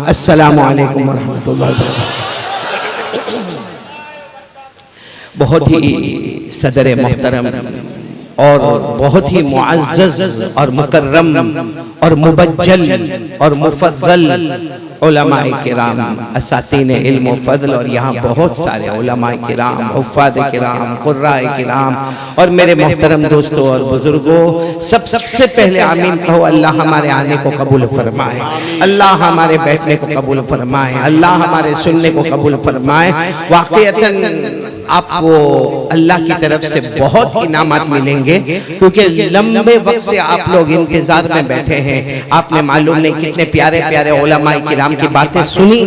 अस्सलामु अलैकुम वरहमतुल्लाहि वबरकातुहू। बहुत ही सदर मोहतरम और बहुत ही मुअज़्ज़ज़ और मुकर्रम और मुबज्जल और मुफद्दल उलमाए किराम, असातीन इल्म व फ़ज़ल, और यहाँ बहुत सारे उलमाए किराम, हुफ़्फ़ाज़ किराम, क़ुर्राए किराम और मेरे मोहतरम दोस्तों और बुजुर्गों, सबसे पहले आमीन कहो। अल्लाह हमारे आने को कबूल फरमाए, अल्लाह हमारे बैठने को कबूल फरमाए, अल्लाह हमारे सुनने को कबूल फरमाए। वाक़ईतन आपको अल्लाह की तरफ से बहुत इनामात मिलेंगे, क्योंकि लंबे वक्त से आप लोग इंतजार में बैठे हैं। आपने मालूम नहीं कितने प्यारे प्यारे उलमाए किराम की बातें सुनी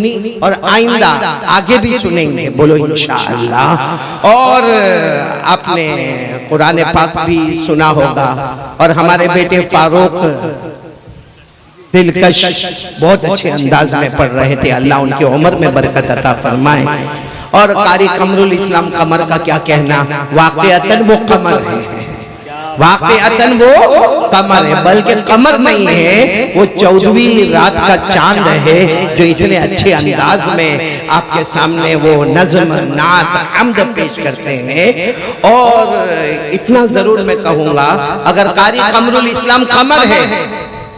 और आइंदा आगे भी सुनेंगे, बोलो इंशाअल्लाह। और आपने कुरान पाक भी सुना होगा, और हमारे बेटे फारूक दिलकश बहुत अच्छे अंदाज में पढ़ रहे थे। अल्लाह उनकी उम्र में बरकत अता फरमाए। और कारी कमरुल इस्लाम कमर का क्या कहना, वाक़ईतन वो कमर है, वाक़ईतन वो कमर है, बल्कि कमर नहीं है, वो 14वीं रात का चांद है, जो इतने अच्छे अंदाज में आपके सामने वो नज़्म, नात, हम्द पेश करते हैं। और इतना जरूर मैं कहूँगा, अगर कारी कमरुल इस्लाम कमर है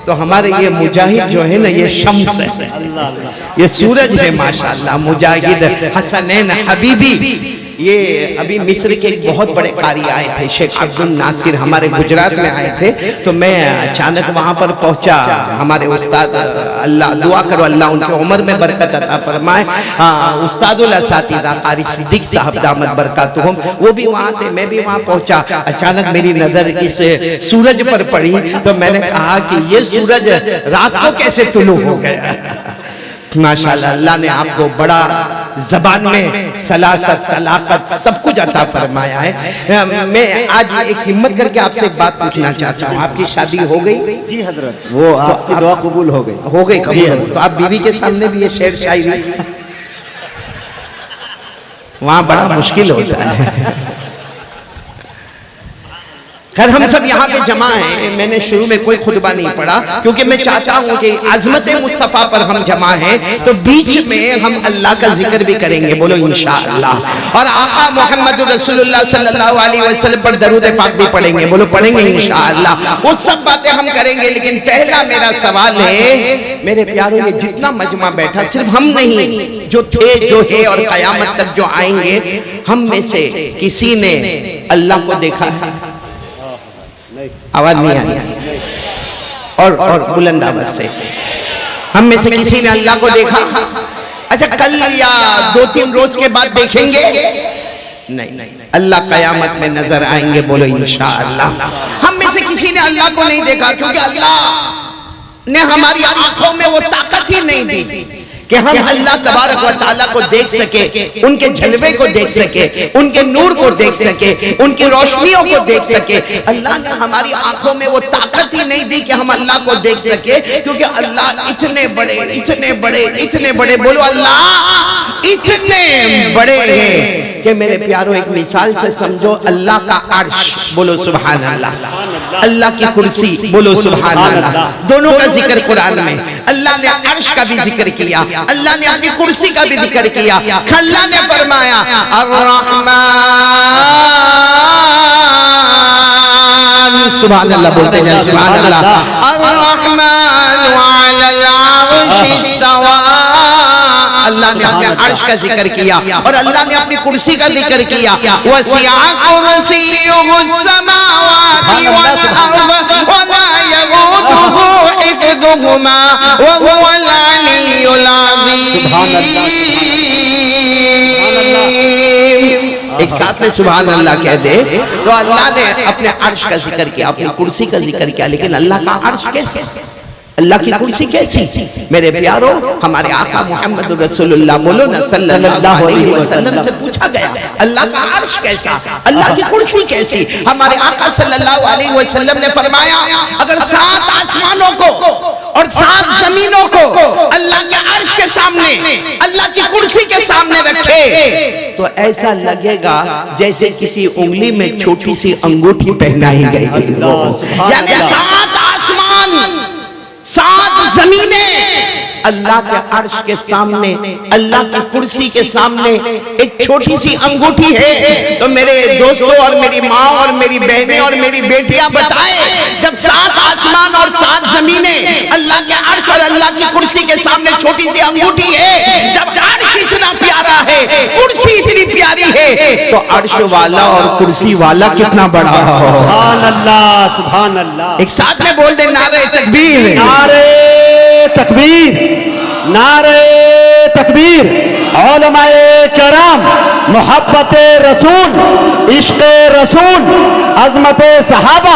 तो हमारे ये मुजाहिद जो है ना, ये शम्स है, ये सूरज है माशाअल्लाह। मुजाहिद हसनैन हबीबी, ये अभी मिस्र के एक बहुत बड़े कारी आए थे, शेख अब्दुल नासिर, हमारे गुजरात में आए थे। तो मैं अचानक वहाँ पर पहुँचा। हमारे उस्ताद, अल्लाह दुआ करो अल्लाह उनकी उम्र में बरकत अता फरमाए, उस्तादुल असातिज़ा कारी सिद्दीक साहब दामत बरकातुहुम, वो भी वहाँ थे, मैं भी वहाँ पहुँचा। अचानक मेरी नज़र इस सूरज पर पड़ी, तो मैंने कहा कि ये सूरज रात को कैसे तुलू हो गया। माशाअल्लाह, अल्लाह ने आपको बड़ा ज़बान में सलासत, तलाक़त सब कुछ अता फरमाया है। मैं आज एक हिम्मत करके आपसे एक बात पूछना चाहता हूँ, आपकी शादी हो गई? जी हजरत, वो आपकी दुआ कबूल हो गई। हो गई कबूल? तो आप बीवी के सामने भी ये शेर शायरी, वहाँ बड़ा मुश्किल होता है। खैर, हम सब यहाँ पे जमा हैं। मैंने शुरू में कोई खुतबा नहीं पढ़ा, क्योंकि मैं चाहता हूँ कि अज़मत मुस्तफ़ा पर हम जमा हैं, तो बीच में हम अल्लाह का जिक्र भी करेंगे, बोलो इंशाअल्लाह। और आका मोहम्मद रसूलुल्लाह सल्लल्लाहु अलैहि वसल्लम पर दरूद पाक भी पढ़ेंगे, बोलो पढ़ेंगे इंशाअल्लाह। वो सब बातें हम करेंगे, लेकिन पहला मेरा सवाल है, मेरे प्यारों, ये जितना मजमा बैठा, सिर्फ हम नहीं, जो थे, जो है और क़यामत तक जो आएंगे, हम में से किसी ने अल्लाह को देखा है? आवाज नहीं आ रही, और बुलंद आवाज से, हम में से किसी ने अल्लाह को देखा? अच्छा, कल या 2-3 रोज के बाद देखेंगे? नहीं, अल्लाह कयामत में नजर आएंगे, बोलो इंशाअल्लाह। हम में से किसी ने अल्लाह को नहीं देखा, क्योंकि अल्लाह ने हमारी आंखों में वो ताकत ही नहीं दी कि हम अल्लाह तबारक व तआला को देख सके, उनके जलवे को देख सके, उनके नूर को देख सके, उनकी रोशनियों को देख सके। अल्लाह ने हमारी आंखों में वो ताकत ही नहीं दी कि हम अल्लाह को देख सके, क्योंकि अल्लाह इतने बड़े, इतने बड़े, इतने बड़े, बोलो अल्लाह इतने बड़े हैं कि मेरे प्यारों, एक मिसाल से समझो, अल्लाह का अर्श, बोलो सुभान अल्लाह, अल्लाह की कुर्सी, बोलो सुभान अल्लाह, दोनों का जिक्र कुरान में। अल्लाह ने अर्श का भी जिक्र किया, अल्लाह ने अपनी कुर्सी का भी जिक्र किया। अल्लाह ने फरमाया अर्रहमान, सुभान अल्लाह, बोलते जाए सुभान अल्लाह। अर्रहमान अलल अर्श इस्तवा, अल्लाह ने अपने अर्श का जिक्र किया, और अल्लाह ने अपनी कुर्सी का जिक्र किया। वसिअ कुर्सियुहुस समावाति वल अर्द वला यऊदुहु हिफ्ज़ुहुमा व हुवल अलियुल अज़ीम। एक साथ में सुभान अल्लाह कह दे तो अल्लाह ने अपने अर्श का जिक्र किया, अपनी कुर्सी का जिक्र किया। लेकिन अल्लाह का अर्श कैसे, अल्लाह की कुर्सी कैसी? मेरे प्यारों, हमारे आका मोहम्मद रसूलुल्लाह, बोलो ना, सल्लल्लाहु अलैहि वसल्लम से पूछा गया अल्लाह का अर्श कैसा, अल्लाह की कुर्सी कैसी? हमारे आका सल्लल्लाहु अलैहि वसल्लम ने फरमाया, अगर 7 आसमानों को और 7 जमीनों को अल्लाह के अर्श के सामने, अल्लाह की कुर्सी के सामने रखे, तो ऐसा लगेगा जैसे किसी उंगली में छोटी सी अंगूठी पहनाई गई। यानी 7 आसमान, 7 जमीनें अल्लाह के अर्श के सामने, अल्लाह की कुर्सी के सामने एक छोटी सी अंगूठी है। तो मेरे दोस्तों और मेरी माँ और मेरी बहनें और मेरी बेटियां बताएं, जब 7 आसमान और 7 जमीनें, अल्लाह के अर्श और अल्लाह की कुर्सी के सामने छोटी सी अंगूठी है, जब अर्श इतना प्यारा है, कुर्सी इतनी प्यारी है, तो अर्श वाला और कुर्सी वाला कितना बड़ा हो। सुभान अल्लाह, सुभान अल्लाह। एक साथ में बोल दे नारे तकबीर, नारे तकबीर, नारे तकबीर। उलमाए करम, मोहब्बत रसूल, इश्क रसूल, अजमत सहाबा,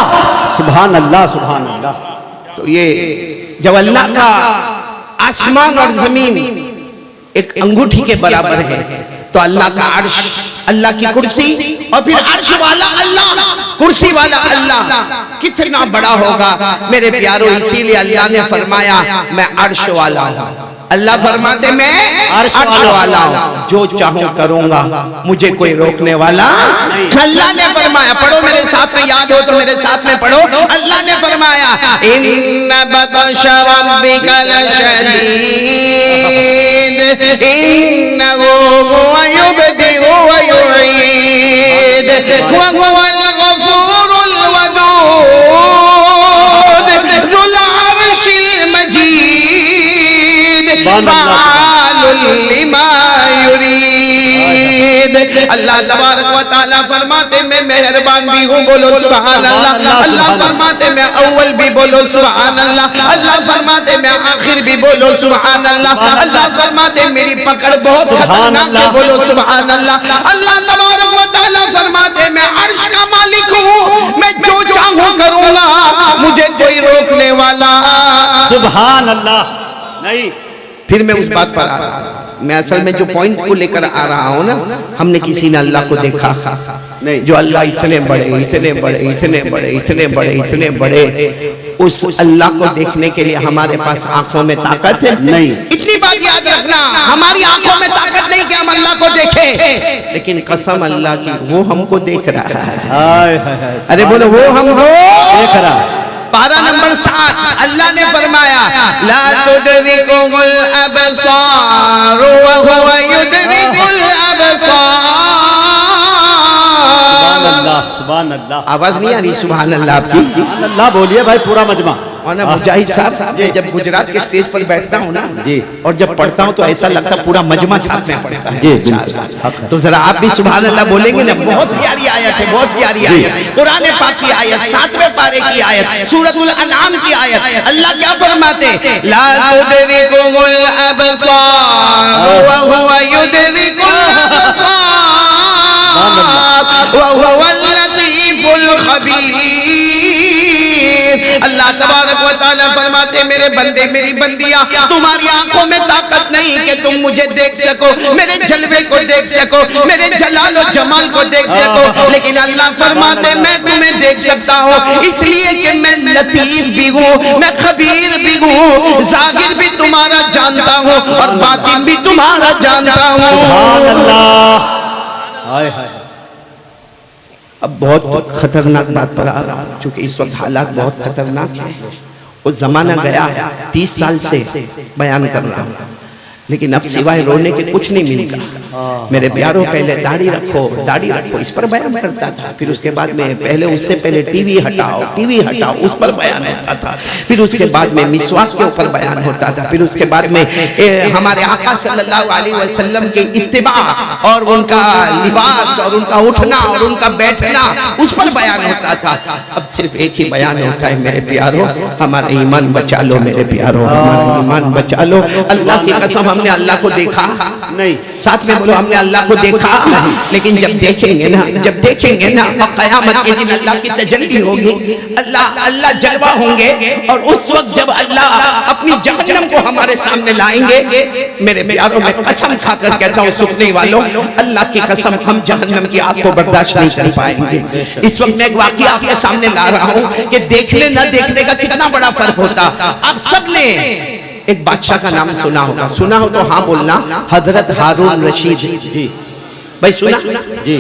सुभान अल्लाह, सुभान अल्लाह। तो ये जब अल्लाह का आसमान और जमीन एक अंगूठी के बराबर है, तो अल्लाह का अर्श, अल्लाह की कुर्सी और फिर अर्श वाला अल्लाह, कुर्सी वाला अल्लाह कितना बड़ा होगा मेरे प्यारों। इसीलिए अल्लाह ने फरमाया मैं अर्श वाला हूं। अल्लाह फरमाते मैं अर्श वाला हूं, जो चाहूं करूंगा, मुझे कोई रोकने वाला नहीं। अल्लाह ने फरमाया, पढ़ो मेरे साथ में, याद हो तो मेरे साथ में पढ़ो। अल्लाह ने फरमाया इन्ना बतशा रब्बिका लशदीद इन्नहु हुवा युबदिउ व युईद व हुवल गफूरुल वदूद ज़ुल अर्शिल मजीद फ़आलुल लिमा युरीद। अल्लाह तबारक व तआला फरमाते मैं मेहरबान भी हूँ, बोलो सुभान अल्लाह। अल्लाह फरमाते मैं अव्वल भी, बोलो सुभान अल्लाह। अल्लाह फरमाते मैं आखिर भी, बोलो सुभान अल्लाह। अल्लाह फरमाते मेरी पकड़ बहुत खतरनाक है, बोलो सुभान अल्लाह। अल्लाह तबारक व तआला फरमाते मैं अर्श का मालिक हूँ, मैं जो चाहूँ करूँगा, मुझे कोई रोकने वाला सुभान अल्लाह नहीं। फिर मैं उस बात पर आ रहा हूं, मैं असल में जो पॉइंट को लेकर आ रहा हूं ना, हमने किसी ने अल्लाह को देखा नहीं। जो अल्लाह इतने बड़े, इतने बड़े, इतने बड़े, इतने बड़े, इतने बड़े, उस अल्लाह को देखने के लिए हमारे पास आंखों में ताकत है नहीं। इतनी बात याद रखना, हमारी आंखों में ताकत नहीं कि हम अल्लाह को देखें, लेकिन कसम अल्लाह की वो हमको देख रहा है। अरे बोलो वो हमको देख रहा है। पारा नंबर 7 अल्लाह ने फरमाया ला तुदरिकुल अबसार व हुवा युदरिकुल अबसार। सुभान अल्लाह। आवाज नहीं आ रही सुभान अल्लाह आपकी? अल्लाह बोलिए भाई, पूरा मजमा। और ना मुजाहिद साहब, जब गुजरात के स्टेज पर बैठता हूँ ना जी, और जब पढ़ता हूँ तो ऐसा लगता पूरा मजमा साथ में पढ़ता है जी। तो जरा आप भी सुभान अल्लाह बोलेंगे ना। बहुत प्यारी आयत है, बहुत प्यारी आयत, कुरान पाक की आयत, 7वें पारे की आयत, सूरतुल अनआम की आयत। अल्लाह क्या फरमाते ला तुदरिकुल अबसार व हुवा युदरिकुल अबसार व हुवल लतीफुल खबीर। अल्लाह तबारक व तआला फरमाते मेरे बंदे, मेरी बंदियां, तुम्हारी आंखों में ताकत नहीं कि तुम मुझे देख सको, मेरे जलवे को देख सको, मेरे जलाल और जमाल को देख सको, लेकिन अल्लाह फरमाते मैं तुम्हें देख सकता हूँ, इसलिए कि मैं लतीफ भी हूँ, मैं खबीर भी हूँ, ज़ाहिर भी तुम्हारा जानता हूँ और बातिन भी तुम्हारा जानता हूँ। सुभान अल्लाह। हाय हाय। अब बहुत खतरनाक बात पर आ रहा हूं, क्योंकि इस वक्त हालात बहुत खतरनाक है। वो जमाना गया, 30 साल से बयान कर रहा हूं, लेकिन अब सिवाय रोने के कुछ नहीं मिलेगा। मेरे प्यारों, पहले दाढ़ी रखो, दाढ़ी रखो, इस पर बयान करता था। फिर उसके बाद में पहले, उससे पहले टीवी हटाओ, टीवी हटाओ, उस पर बयान होता था। फिर उसके बाद में मिसवाक के ऊपर बयान होता था। फिर उसके बाद में हमारे आका सल्लल्लाहु अलैहि वसल्लम के इत्तिबा और उनका लिबास और उनका उठना और उनका बैठना, उस पर बयान होता था। अब सिर्फ एक ही बयान होता है मेरे प्यारों, हमारा ईमान बचा लो मेरे प्यारों, हमारा ईमान बचा लो। अल्लाह की कसम हमने अल्लाह को देखा नहीं, साथ में बोलो हमने अल्लाह को देखा नहीं, लेकिन जब देखेंगे ना, जब देखेंगे ना, और क़यामत के दिन अल्लाह की तजल्ली होगी, अल्लाह जलवा होंगे, और उस वक्त जब अल्लाह अपनी जहन्नम को हमारे सामने लाएंगे, मेरे प्यारों में कसम खाकर कहता हूँ सुनने वालों, अल्लाह की कसम हम जहन्नम की आग को बर्दाश्त नहीं कर पाएंगे। इस वक्त मैं एक वाक़या आपके सामने ला रहा हूँ कि देखने न देखने का कितना बड़ा फर्क होता। आप सबने एक बादशाह का नाम सुना होगा, सुना हो तो हाँ बोलना, हजरत हारून रशीद जी। भाई सुना जी?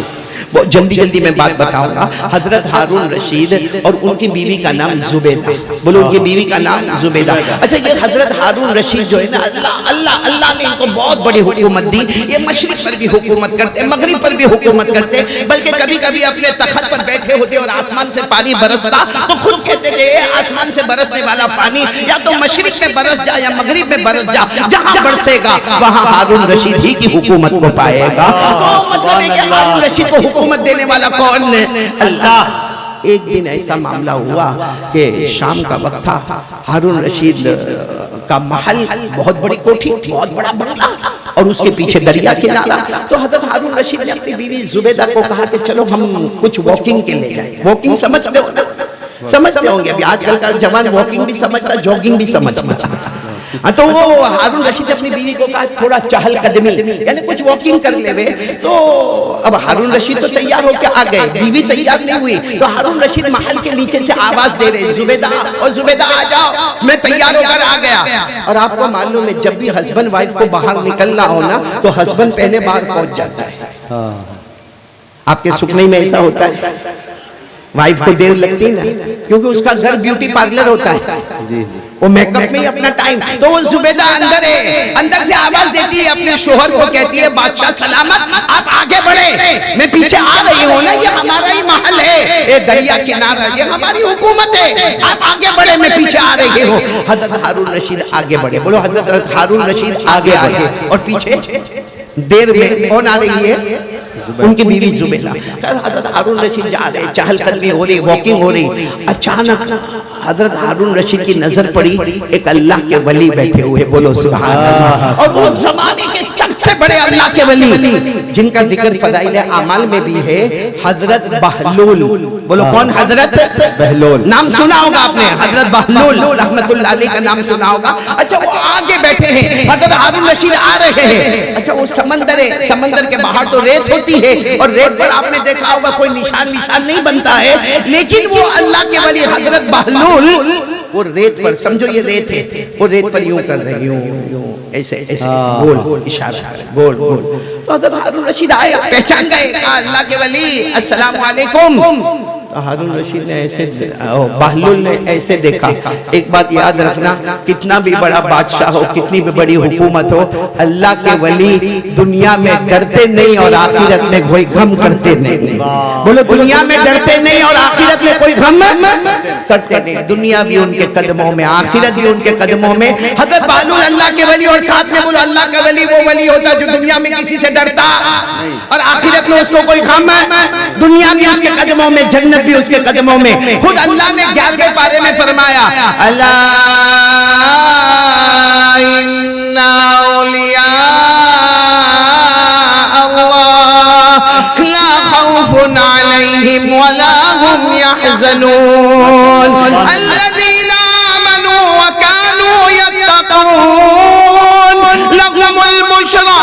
बहुत जल्दी जल्दी मैं बात बताऊंगा। हजरत हारून रशीद और उनकी बीवी का नाम जुबैदा। बोलो उनकी बीवी का नाम जुबैदा। अच्छा, ये हजरत हारून रशीद जो है ना, अल्लाह अल्लाह अल्लाह ने इनको बहुत बड़ी हुकूमत दी। ये मशरिक पर भी हुकूमत करते, मगरिब पर भी हुकूमत करते, बल्कि कभी कभी अपने तख्त पर बैठे होते और आसमान से पानी बरसता तो खुद कहते थे आसमान से बरसने वाला पानी या तो मशरिक में बरस जा या मगरिब में बरस जा, जहां बरसेगा वहां हारून रशीद ही की हुकूमत को पाएगा। तो मतलब है कि हारून रशीद को हुकूमत देने वाला कौन है? अल्लाह। एक दिन ऐसा मामला हुआ कि शाम का वक्त था, हारून रशीद का महल, बहुत बड़ी कोठी, बहुत बड़ा बंगला और उसके पीछे दरिया किनारा। तो हजरत हारून रशीद ने अपनी बीवी जुबैदा को कहा कि चलो हम कुछ वॉकिंग के लिए जाएं। वॉकिंग समझते हो ना? समझते होंगे। अभी आजकल का जवान वॉकिंग भी समझता, जॉगिंग भी समझता। तो वो हारून रशीद अपनी बीवी को कहा थोड़ा चहल कदमी, यानी कुछ वॉकिंग कर ले। तो अब हारून रशीद तो तैयार होकर आ गए, बीवी तैयार नहीं हुई। तो हारून रशीद महल के नीचे से आवाज दे रहे, जुबैदा और जुबैदा आ जाओ, मैं तैयार होकर आ गया। और आपको मालूम है जब भी हस्बैंड वाइफ को बाहर निकलना हो ना तो हस्बैंड पहले बाहर पहुंच जाता है। आपके सुपने में ऐसा होता है? वाइफ को देर लगती है ना, क्योंकि उसका घर ब्यूटी पार्लर होता है, वो मेकअप में ही अपना टाइम। तो वो जुबैदा अंदर है, अंदर से आवाज देती है अपने शोहर को, कहती है बादशाह सलामत, आप आगे बढ़े, मैं पीछे आ रही हूँ ना, ये हमारा ही महल है, ये दरिया किनारा, ये हमारी हुकूमत है, आप आगे बढ़े, मैं पीछे आ रही हूँ। हजरत हारून रशीद आगे बढ़े। बोलो हजरत हारून रशीद आगे आगे, और पीछे देर में कौन आ रही है? उनकी बीवी जुबैदा। हजरत हारून रशीद जा रहे, चहल कदमी हो रही, वॉकिंग हो रही। अचानक हजरत हारून रशीद की नजर पड़ी एक अल्लाह के वली बैठे हुए। बोलो सुभान अल्लाह। और वो जमाने के सबसे बड़े अल्लाह के वली जिनका जिक्र फदाइल आमाल में भी है, हजरत बहलूल। बोलो कौन? हजरत बहलूल। नाम सुना होगा आपने, हजरत बहलूल रहमतुल्लाह अलैह का नाम सुना होगा। अच्छा, वो आगे बैठे हैं, हजरत हारून रशीद आ रहे हैं। अच्छा, वो समंदर है, समंदर के बाहर तो रेत होती है और रेत पर आपने देखा होगा कोई निशान नहीं बनता है, लेकिन वो अल्लाह के वली हजरत बहलूल वो रेत पर, समझो ये रेत है, वो रेत पर यूं कर रहे, यूं ऐसे ऐसे गोल इशारा कर रहे, गोल गोल। तो हजरत हारून रशीद आए, पहचान गए, अल्लाह के वली अस्सलाम वालेकुम। हारून रशीद ने ऐसे, बहलूल ने ऐसे देखा। एक बात याद रखना, कितना भी बड़ा बादशाह हो, कितनी भी बड़ी हुकूमत हो, अल्लाह के वली दुनिया में डरते नहीं और आखिरत में कोई गम करते नहीं। बोलो दुनिया में डरते नहीं और आखिरत में कोई गम करते नहीं। दुनिया भी उनके कदमों में, आखिरत भी उनके कदमों में। हजरत बहलूल अल्लाह के वली, और साथ में बोलो अल्लाह का वली वो वली होता जो दुनिया में किसी से डरता और आखिरत में उसको कोई गम। दुनिया भी उसके कदमों में, जन्नत भी उसके कदमों में। खुद अल्लाह ने 11वें पारे में फरमाया, अल्लाह इन्ना औलिया अल्लाह ला खौफुन अलैहिम वला हुम यहज़नून अल्लज़ीना आमनू व कानू यत्तक़ून लहुमुल बुशरा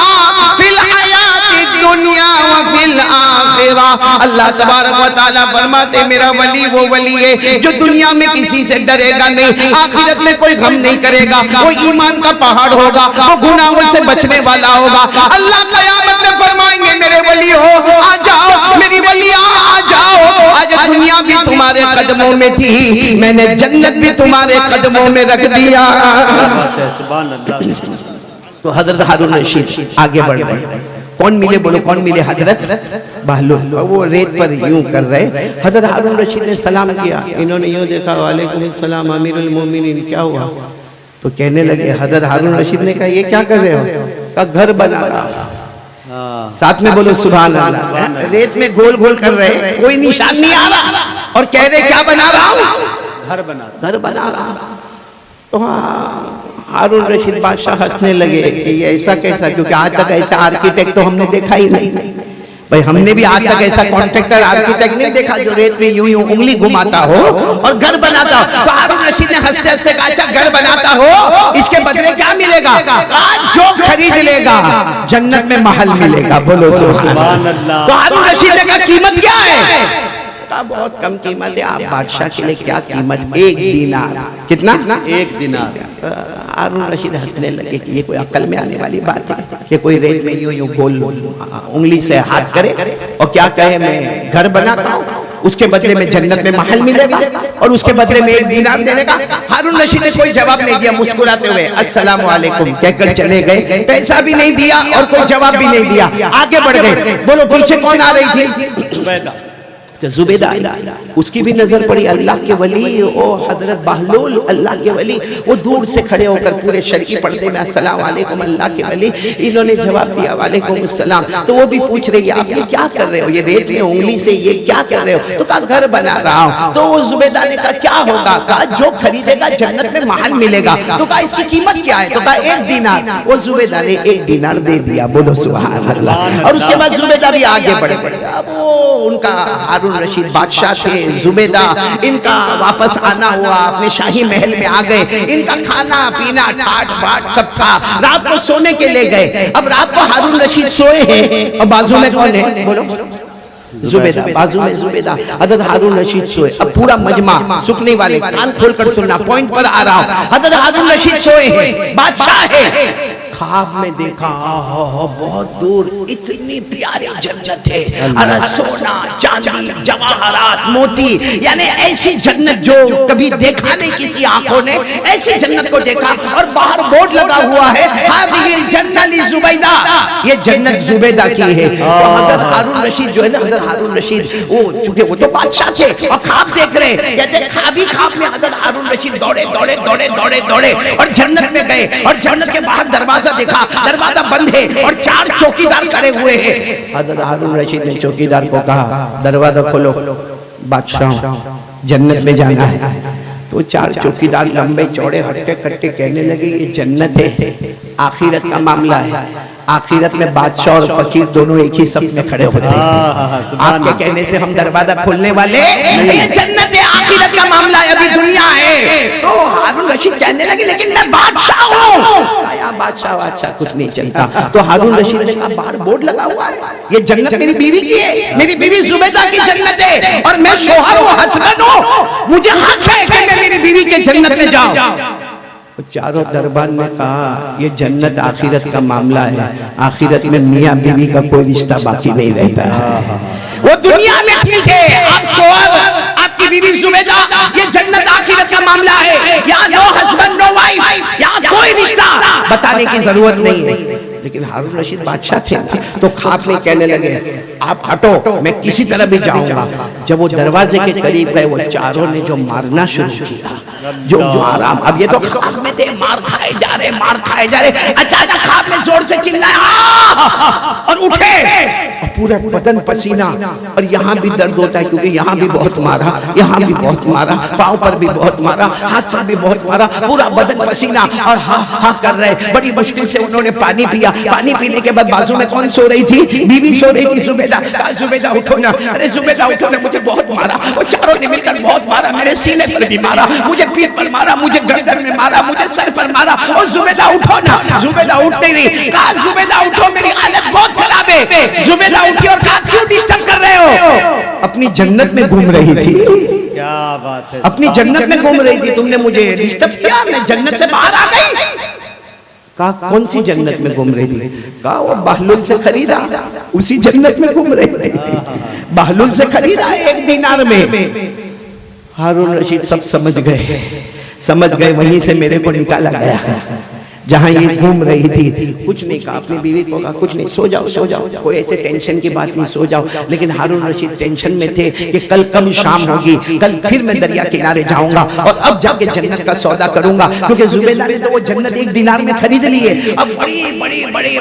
फिल हयातिद दुनिया व फिल आखिरा। अल्लाह तबारक व तआला फरमाते मेरा वली वो वली है जो दुनिया में किसी से डरेगा नहीं, आखिरत में कोई गम नहीं करेगा, वो ईमान का पहाड़ होगा, वो गुनाहों से बचने वाला होगा। अल्लाह क़यामत में फरमाएंगे मेरे वली हो, आ जाओ मेरी वलिया, आ जाओ, आज दुनिया भी तुम्हारे कदमों में थी, मैंने जन्नत भी तुम्हारे कदमों में रख दिया। सुभान अल्लाह। तो हजरत हारून रशीद आगे बढ़ रहे। कौन मिले? बोलो कौन मिले? हजरत बहलूल। वो रेत पर यूं कर रहे। हजरत हारून रशीद ने सलाम किया, इन्होंने यूं देखा, वालेकुम सलाम अमीरुल मोमिनीन, क्या हुआ? तो कहने लगे, हजरत हारून रशीद ने कहा ये क्या कर रहे हो? का घर बना रहा। साथ में बोलो सुभान अल्लाह। रेत में गोल गोल कर रहे, कोई निशान नहीं आ रहा और कह रहे क्या बना रहा हूँ? घर बना रहा। तो हारून रशीद बादशाह हंसने लगे कि ये ऐसा कैसा, क्योंकि आज तक ऐसा आर्किटेक्ट तो हमने देखा ही नहीं भाई, हमने भी आज तक ऐसा कॉन्ट्रैक्टर आर्किटेक्ट नहीं देखा जो रेत में यूं यूं उंगली घुमाता हो और घर बनाता हो। तो हारून रशीद ने हंसते हंसते कहा अच्छा घर बनाता हो, इसके बदले क्या मिलेगा? आज जो खरीद लेगा जन्नत में महल मिलेगा। बोलो सुभान अल्लाह। तो हारून रशीद ने कहा कीमत क्या है? बहुत कम कीमत है। आप बादशाह के लिए क्या कीमत? 1 दीनार। कितना? 1 दीनार। हारून रशीद हंसने लगे कि ये कोई अक्ल में आने वाली बात है, कि कोई रेत में यूं यूं गोल उंगली से हाथ करे और क्या कहे मैं घर बनाता हूँ, उसके बदले में जन्नत में महल मिलेगा और उसके बदले में 1 दीनार देने का। हारून रशीद ने कोई जवाब नहीं दिया, मुस्कुराते हुए अस्सलाम वालेकुम कहकर चले गए। पैसा भी नहीं दिया और कोई जवाब भी नहीं दिया, आगे बढ़ गए। बोलो पीछे कौन आ रही थी? जुबैदा। जुबैदा, उसकी भी नजर पड़ी अल्लाह के वली, ओ हजरत बहलूल अल्लाह के वली। वो दूर से खड़े होकर पूरे शरई पर्दे में अस्सलाम वालेकुम अल्लाह के वली। इन्होंने जवाब दिया वालेकुम अस्सलाम। तो वो भी पूछ रही है आप ये क्या कर रहे हो, ये रेत में उंगली से ये क्या कर रहे हो? तो कहा घर बना रहा हूँ। तो वो जुबैदा ने कहा क्या होगा? कहा जो खरीदेगा जन्नत में महल मिलेगा। तो कहा इसकी कीमत क्या है? तो कहा 1 दीनार। वो जुबैदा ने 1 दीनार दे दिया। बोलो सुभान अल्लाह। और उसके बाद जुबैदा भी आगे बढ़ गई। अब वो उनका हारून रशीद बादशाह थे, जुबैदा इनका वापस आना हुआ, अपने शाही महल में आ गए। इनका खाना पीना ठाट बाट सब था। रात को सोने के ले गए। अब रात को हारून रशीद सोए हैं और बाजू में कौन है? बोलो जुबैदा, बाजू में जुबैदा। हजरत हारून रशीद सोए। अब पूरा मजमा सुनने वाले कान खोलकर सुनना, पॉइंट पर आ रहा हूं। हजरत हारून रशीद सोए हैं, बादशाह है। ख्वाब में देखा बहुत दूर इतनी प्यारी जन्नत है, अरे सोना चांदी जवाहरात मोती, यानी ऐसी जन्नत जो कभी देखा नहीं किसी आंखों ने, ऐसी जन्नत को देखा। और बाहर बोर्ड लगा हुआ है हाज़िहिल जन्नत ली जुबैदा, ये जन्नत जुबैदा की है। तो हजरत हारून रशीद जो है ना, हजरत हारून रशीद वो चूंकि वो तो बादशाह थे और ख्वाब देख रहे, कहते ख्वाब में हजरत हारून रशीद दौड़े दौड़े दौड़े दौड़े दौड़े और जन्नत में गए। और जन्नत के बाहर दरवाजा देखा, दरवाजा बंद है और 4 चौकीदार खड़े हुए हैं। हजरत हारून रशीद ने चौकीदार को कहा दरवाजा खोलो, बादशाह जन्नत में जाना है। तो 4 चौकीदार लंबे चौड़े हट्टे कट्टे कहने लगे ये जन्नत है, आखिरत का मामला है। आखिरत में बादशाह और फकीर दोनों एक ही सफ में खड़े होते हैं। आपके कहने से हम दरवाजा खोलने वाले, ये जन्नत है, आखिरत का मामला है, अभी दुनिया है। तो हारून रशीद कहने लगे लेकिन मैं बादशाह हूँ। बादशाह कुछ नहीं चलता। तो हारून रशीद ने कहा बाहर बोर्ड लगा हुआ है, ये जन्नत मेरी बीवी की है, मेरी बीवी जुबैदा की जन्नत है और मैं शोहर हूँ, हस्बैंड हूँ, मुझे हक है कि मैं मेरी बीवी के जन्नत में जाऊँ। चारों दरबार ने कहा ये जन्नत आखिरत का मामला है, आखिरत में मियाँ बीवी का कोई रिश्ता बाकी नहीं रहता है। वो दुनिया में ठीक है, आप शोहर, आपकी बीवी जुबैदा, ये जन्नत आखिरत का मामला है। यहाँ नो हस्बैंड नो वाइफ, यहाँ कोई रिश्ता बताने की जरूरत नहीं है। लेकिन हारून रशीद बादशाह थे तो ख्वाब में कहने लगे आप हटो, मैं किसी तरह भी जाऊंगा। जब वो दरवाजे के करीब गए, वो चारों ने जो मारना शुरू किया, जो मारा, अब ये तो ख्वाब में थे, मार खाए जा रहे, मार खाए जा रहे। अचानक ख्वाब में जोर से चिल्लाया और उठे और पूरा बदन पसीना, और यहाँ भी दर्द होता है क्योंकि यहाँ भी बहुत मारा, यहाँ भी बहुत मारा, पाँव पर भी बहुत मारा, हाथ पर भी बहुत मारा, पूरा बदन पसीना और हा हा कर रहे। बड़ी मुश्किल से उन्होंने पानी पिया। पानी पीने के बाद बाजू में कौन सो रही थी? बीवी सो रही थी, जुबैदा। जुबैदा उठो ना, अरे जुबैदा उठो ना, मुझे बहुत मारा, वो चारों ने मिलकर बहुत मारा, मेरे सीने पर भी मारा, मुझे पीठ पर मारा, मुझे गर्दन में मारा, मुझे सर पर मारा। और जुबैदा उठो ना, जुबैदा उठ नहीं रही। कहा जुबैदा उठो, मेरी हालत बहुत खराब है। जुबैदा उठी और कहा क्यों डिस्टर्ब कर रहे हो? अपनी जन्नत में घूम रही थी। क्या बात है, अपनी जन्नत में घूम रही थी, तुमने मुझे डिस्टर्ब किया, मैं जन्नत से बाहर आ गई। कहा कौन सी जन्नत में घूम रही थी? कहा वो बहलूल से खरीदा, उसी जन्नत में घूम रही थी, बहलूल से खरीदा 1 दीनार में। हारून रशीद सब समझ गए, वहीं से मेरे को निकाला गया जहां ये घूम रही थी। कुछ नहीं कहा, अपनी बीवी को कहा कुछ नहीं, सो जाओ, कोई ऐसे टेंशन की बात नहीं, सो जाओ। लेकिन हारून रशीद टेंशन में थे कि कल कम शाम होगी, कल फिर मैं दरिया किनारे जाऊंगा और अब जाके जन्नत का सौदा करूंगा, क्योंकि जुबैदा ने तो वो जन्नत 1 दीनार में खरीद ली है। अब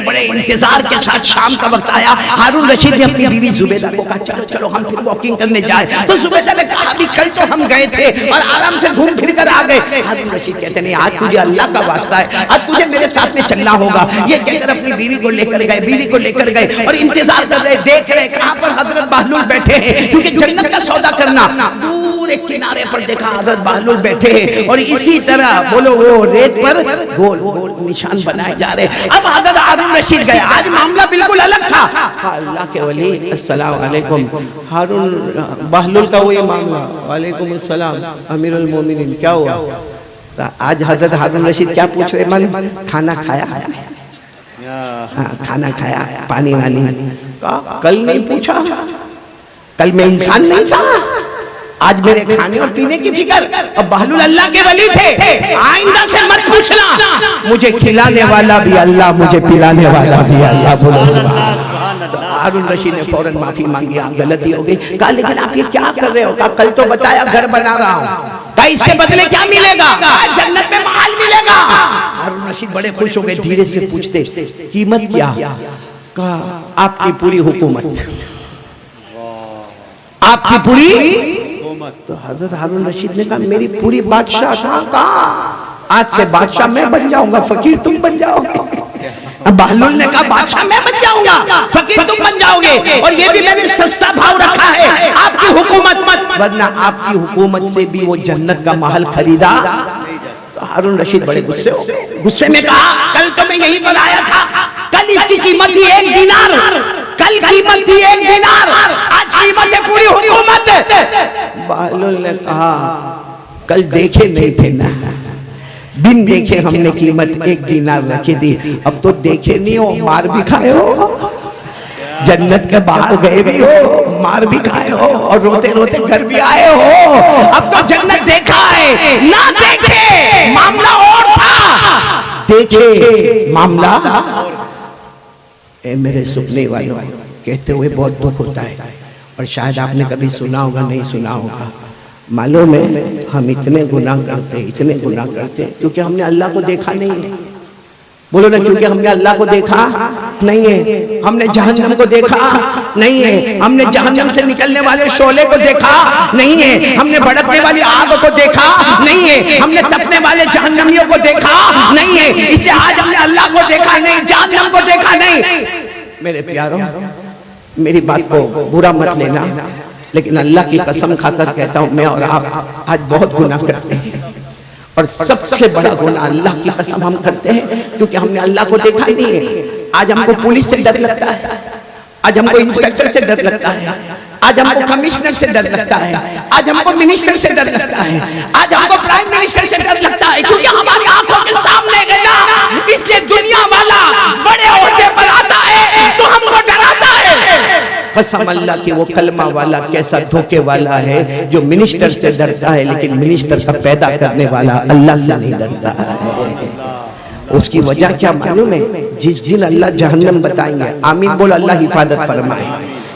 बड़े इंतजार के साथ शाम का वक्त आया। हारून रशीद ने अपनी बीवी जुबैदा को कहा चलो हम फिर वॉकिंग करने जाए। तो जुबैदा ने कहा अभी कल तो हम गए थे और आराम से घूम फिर कर आ गए। हारून रशीद कहते नहीं, आज तुझे अल्लाह का वास्ता है, आज तुझे मेरे साथ में चलना होगा। ये कहकर अपनी बीवी को लेकर गए और इंतजार कर रहे, देख रहे कहां पर हजरत बहलूल बैठे हैं, क्योंकि जन्नत का सौदा करना। दूर एक किनारे पर देखा हजरत बहलूल बैठे हैं और इसी तरह बोलो वो रेत पर गोल गोल निशान बनाए जा रहे। अब हजरत हारून रशीद गए, आज मामला बिल्कुल अलग था। अल्लाह के वली अस्सलाम वालेकुम, हारून बहलूल का वही मामला, वालेकुम अस्सलाम अमीरुल मोमिनीन, क्या हुआ? आज हजरत हारून रशीद क्या पूछ रहे मालूम? खाना खाया? खाना खाया, पानी वानी, कल नहीं पूछा, कल मैं इंसान नहीं था, आज मेरे खाने और पीने की फिक्र। अब बहलुल अल्लाह के वली थे, आइंदा से मत पूछना, मुझे खिलाने वाला भी अल्लाह, मुझे पिलाने वाला भी अल्लाह। बोलो तो हारून रशीद ने फौरन माफी मांगी, गलती हो गई। कहा लेकिन आप ये क्या कर रहे हो? कहा कल तो बताया घर बना रहा हूँ। कहा इसके बदले क्या मिलेगा? जन्नत में महल मिलेगा। हारून रशीद बड़े खुश हो गए, धीरे से पूछते कीमत क्या? कहा आपकी पूरी हुकूमत, आपकी पूरी। तो हजरत हारून रशीद ने कहा मेरी पूरी बादशाह कहा, आज से बादशाह मैं बन जाऊंगा, फकीर तुम बन जाओगे। बहलुल ने कहा बादशाह मैं बन जाऊंगा, फकीर तुम बन जाओगे, और ये भी मैंने सस्ता भाव रखा है, आपकी हुकूमत मत, वरना आपकी हुकूमत से भी वो जन्नत का महल खरीदा। तो हारून रशीद बड़े गुस्से में कहा कल तो मैं यही बनाया था, कल इसकी कीमत थी 1 दिनार, कल कीमत थी 1 दिनार, आज कीमत है पूरी हुकूमत। बहलुल ने कहा कल देखे नहीं थे ना, बिन देखे हमने कीमत 1 दिनार रखी थी, अब तो देखे नहीं हो, मार भी खाए हो, जन्नत के बाहर गए भी हो, मार भी खाए हो, और रोते रोते घर भी आए हो, अब तो जन्नत देखा है, ना देखे मामला और था, देखे मामला। मेरे सुनने वालों, कहते हुए बहुत दुख होता है, और शायद आपने कभी सुना होगा, नहीं सुना होगा। मालूम है हम इतने गुनाह करते हैं, इतने गुनाह करते हैं क्योंकि हमने अल्लाह को देखा नहीं है। बोलो ना, क्योंकि हमने अल्लाह को देखा नहीं है, हमने जहन्नम को देखा नहीं है, हमने जहन्नम से निकलने वाले शोले को देखा नहीं है, हमने भड़कने वाली आग को देखा नहीं है, हमने तपने वाले जहन्नमियों को देखा नहीं है, इसलिए आज हमने अल्लाह को देखा नहीं, जहन्नम को देखा नहीं। मेरे प्यारों, मेरी बात को बुरा मत लेना, लेकिन अल्लाह की कसम खाकर कहता हूं, मैं और आप आज बहुत गुनाह करते हैं, और सबसे बड़ा गुनाह अल्लाह की कसम हम करते हैं क्योंकि हमने अल्लाह को देखा ही नहीं है। आज हमको पुलिस से डर लगता है, आज हमको इंस्पेक्टर से डर लगता है, आज हमको कमिश्नर से डर लगता है, आज हमको मिनिस्टर से डर लगता है, आज हमको प्राइम मिनिस्टर से डर लगता है, क्योंकि हमारी आंखों के सामने गए ना, इसलिए दुनिया वाला बड़े ओहदे पर आता है तो हमको डराता है। कसम अल्लाह की, वो कलमा वाला कैसा धोखे वाला है जो मिनिस्टर से डरता है, लेकिन मिनिस्टर का पैदा करने वाला अल्लाह से नहीं डरता है। उसकी वजह क्या मालूम है? जिस दिन अल्लाह जहन्नम बताएंगे, आमीन बोलो, अल्लाह हिफाजत फरमाए,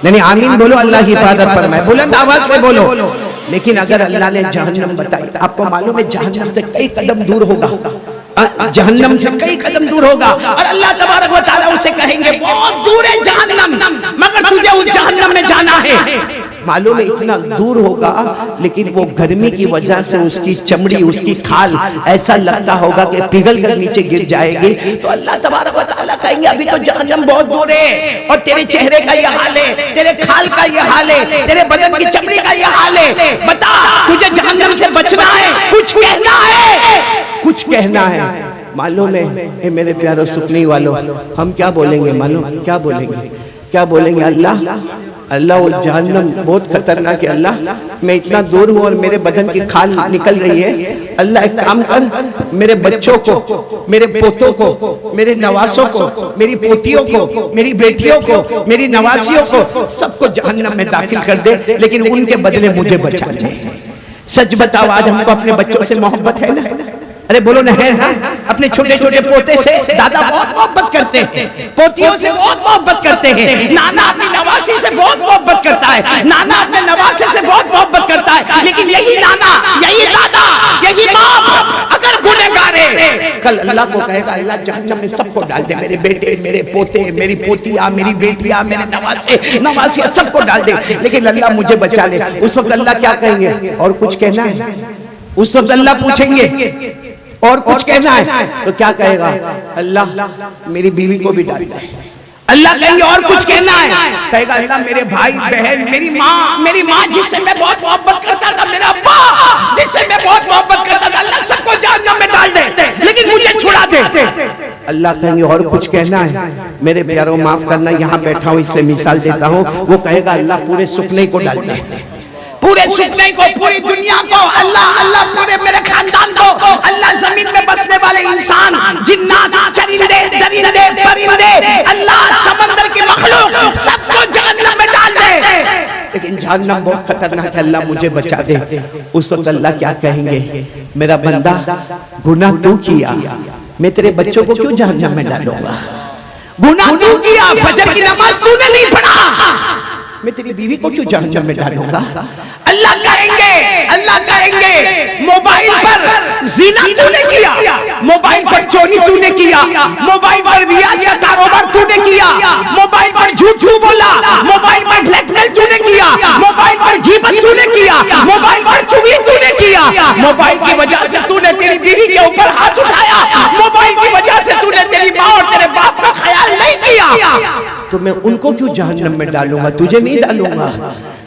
नहीं आमीन बोलो, अल्लाह हिफाजत फरमाए, बुलंद आवाज से बोलो। लेकिन अगर अल्लाह ने जहन्नम बताई, आपको मालूम है जहन्नम से कई कदम दूर होगा, जहन्नम से कई कदम दूर होगा, और अल्लाह तबारक व तआला उसे कहेंगे बहुत दूर है जहन्नम, मगर तुझे उस जहन्नम में जाना है। मालूम है इतना दूर होगा, लेकिन वो गर्मी की वजह से उसकी चमड़ी, उसकी खाल ऐसा लगता होगा कि पिघल कर नीचे गिर जाएगी। तो अल्लाह तबारक व तआला कहेंगे अभी तो जहन्नम बहुत दूर है, और तेरे चेहरे का ये हाल है, तेरे खाल का ये हाल है, तेरे बदन की चमड़ी का ये हाल है, बता तुझे जहन्नम से बचना है, कुछ कहना है, कुछ कहना है। मालूम है मेरे प्यारों सुनने वालों, हम क्या बोलेंगे मालूम? क्या बोलेंगे? क्या बोलेंगे? अल्लाह वो जहन्नम बहुत खतरनाक है, अल्लाह मैं इतना दूर हूँ और मेरे बदन की खाल निकल रही है, अल्लाह एक काम कर, मेरे बच्चों को, मेरे पोतों को, मेरे नवासों को, मेरी पोतियों को, मेरी बेटियों को, मेरी नवासियों को, सबको जहन्नम में दाखिल कर दे, लेकिन उनके बदले मुझे बचा ले। सच बताओ, आज हमको अपने बच्चों से मोहब्बत है ना? अरे बोलो ना, है ना? अपने छोटे छोटे पोते से दादा बहुत मोहब्बत करते हैं, पोतियों से बहुत मोहब्बत करते हैं, नाना अपनी नवासी से बहुत मोहब्बत करता है, नाना अपने नवासे से बहुत मोहब्बत करता है, लेकिन यही नाना, यही दादा, यही बाप अगर गुनहगार है, कल अल्लाह को कहेगा अल्लाह जहन्नम में सबको डाल दे, मेरे बेटे, मेरे पोते, मेरी पोतियां, मेरी बेटियां, मेरे नवासे, नवासियां सबको डाल दे, लेकिन अल्लाह मुझे बचा ले। उस वक्त अल्लाह क्या कहेंगे? और कुछ कहना है? उस वक्त अल्लाह पूछेंगे और कुछ कहना है? तो क्या कहेगा? अल्लाह मेरी बीवी को भी डाल दे। अल्लाह कहेंगे और कुछ कहना है? कहेगा अल्लाह मेरे भाई बहन, मेरी माँ जिससे मैं बहुत मोहब्बत करता था, मेरा अब्बा जिससे मैं बहुत मोहब्बत करता था, अल्लाह सबको जहन्नम में डाल दे, लेकिन मुझे छुड़ा दे। अल्लाह कहेंगे और कुछ कहना है? मेरे प्यारों माफ करना, यहाँ बैठा हूँ इसलिए मिसाल देता हूँ, वो कहेगा अल्लाह पूरे सुपने को डाल दे, पूरे सुनने को, पूरी दुनिया को, अल्लाह अल्लाह, पूरे मेरे खानदान को, अल्लाह जमीन में बसने वाले इंसान, जिन्नात, चरिंदे, दरिंदे, परिंदे, अल्लाह समंदर की मखलूक सबको जहन्नम में डाल दे। लेकिन जहन्नम बहुत खतरनाक है, अल्लाह मुझे बचा दे। उस वक्त अल्लाह क्या कहेंगे, मेरा बंदा गुनाह तू किया, मैं तेरे बच्चों को क्यों जहन्नम में डालूंगा? गुनाह तू किया, फजर की नमाज तूने नहीं पढ़ा, मैं तेरी बीवी को क्यों जहन्नम में डालूंगा? अल्लाह कहेंगे मोबाइल पर जिना तूने किया, मोबाइल पर चोरी तूने किया, मोबाइल पर रियाज का कारोबार तूने किया, मोबाइल पर झूठ बोला, मोबाइल पर ब्लैकमेल तूने किया, मोबाइल पर गीबत तूने किया, मोबाइल पर चुगली तूने किया, मोबाइल की वजह से तूने तेरी बीवी के ऊपर हाथ उठाया, मोबाइल की वजह से तूने तेरी माँ और तेरे बाप का ख्याल नहीं किया, तो मैं उनको क्यों जहन्नम में डालूंगा, तुझे नहीं डालूंगा।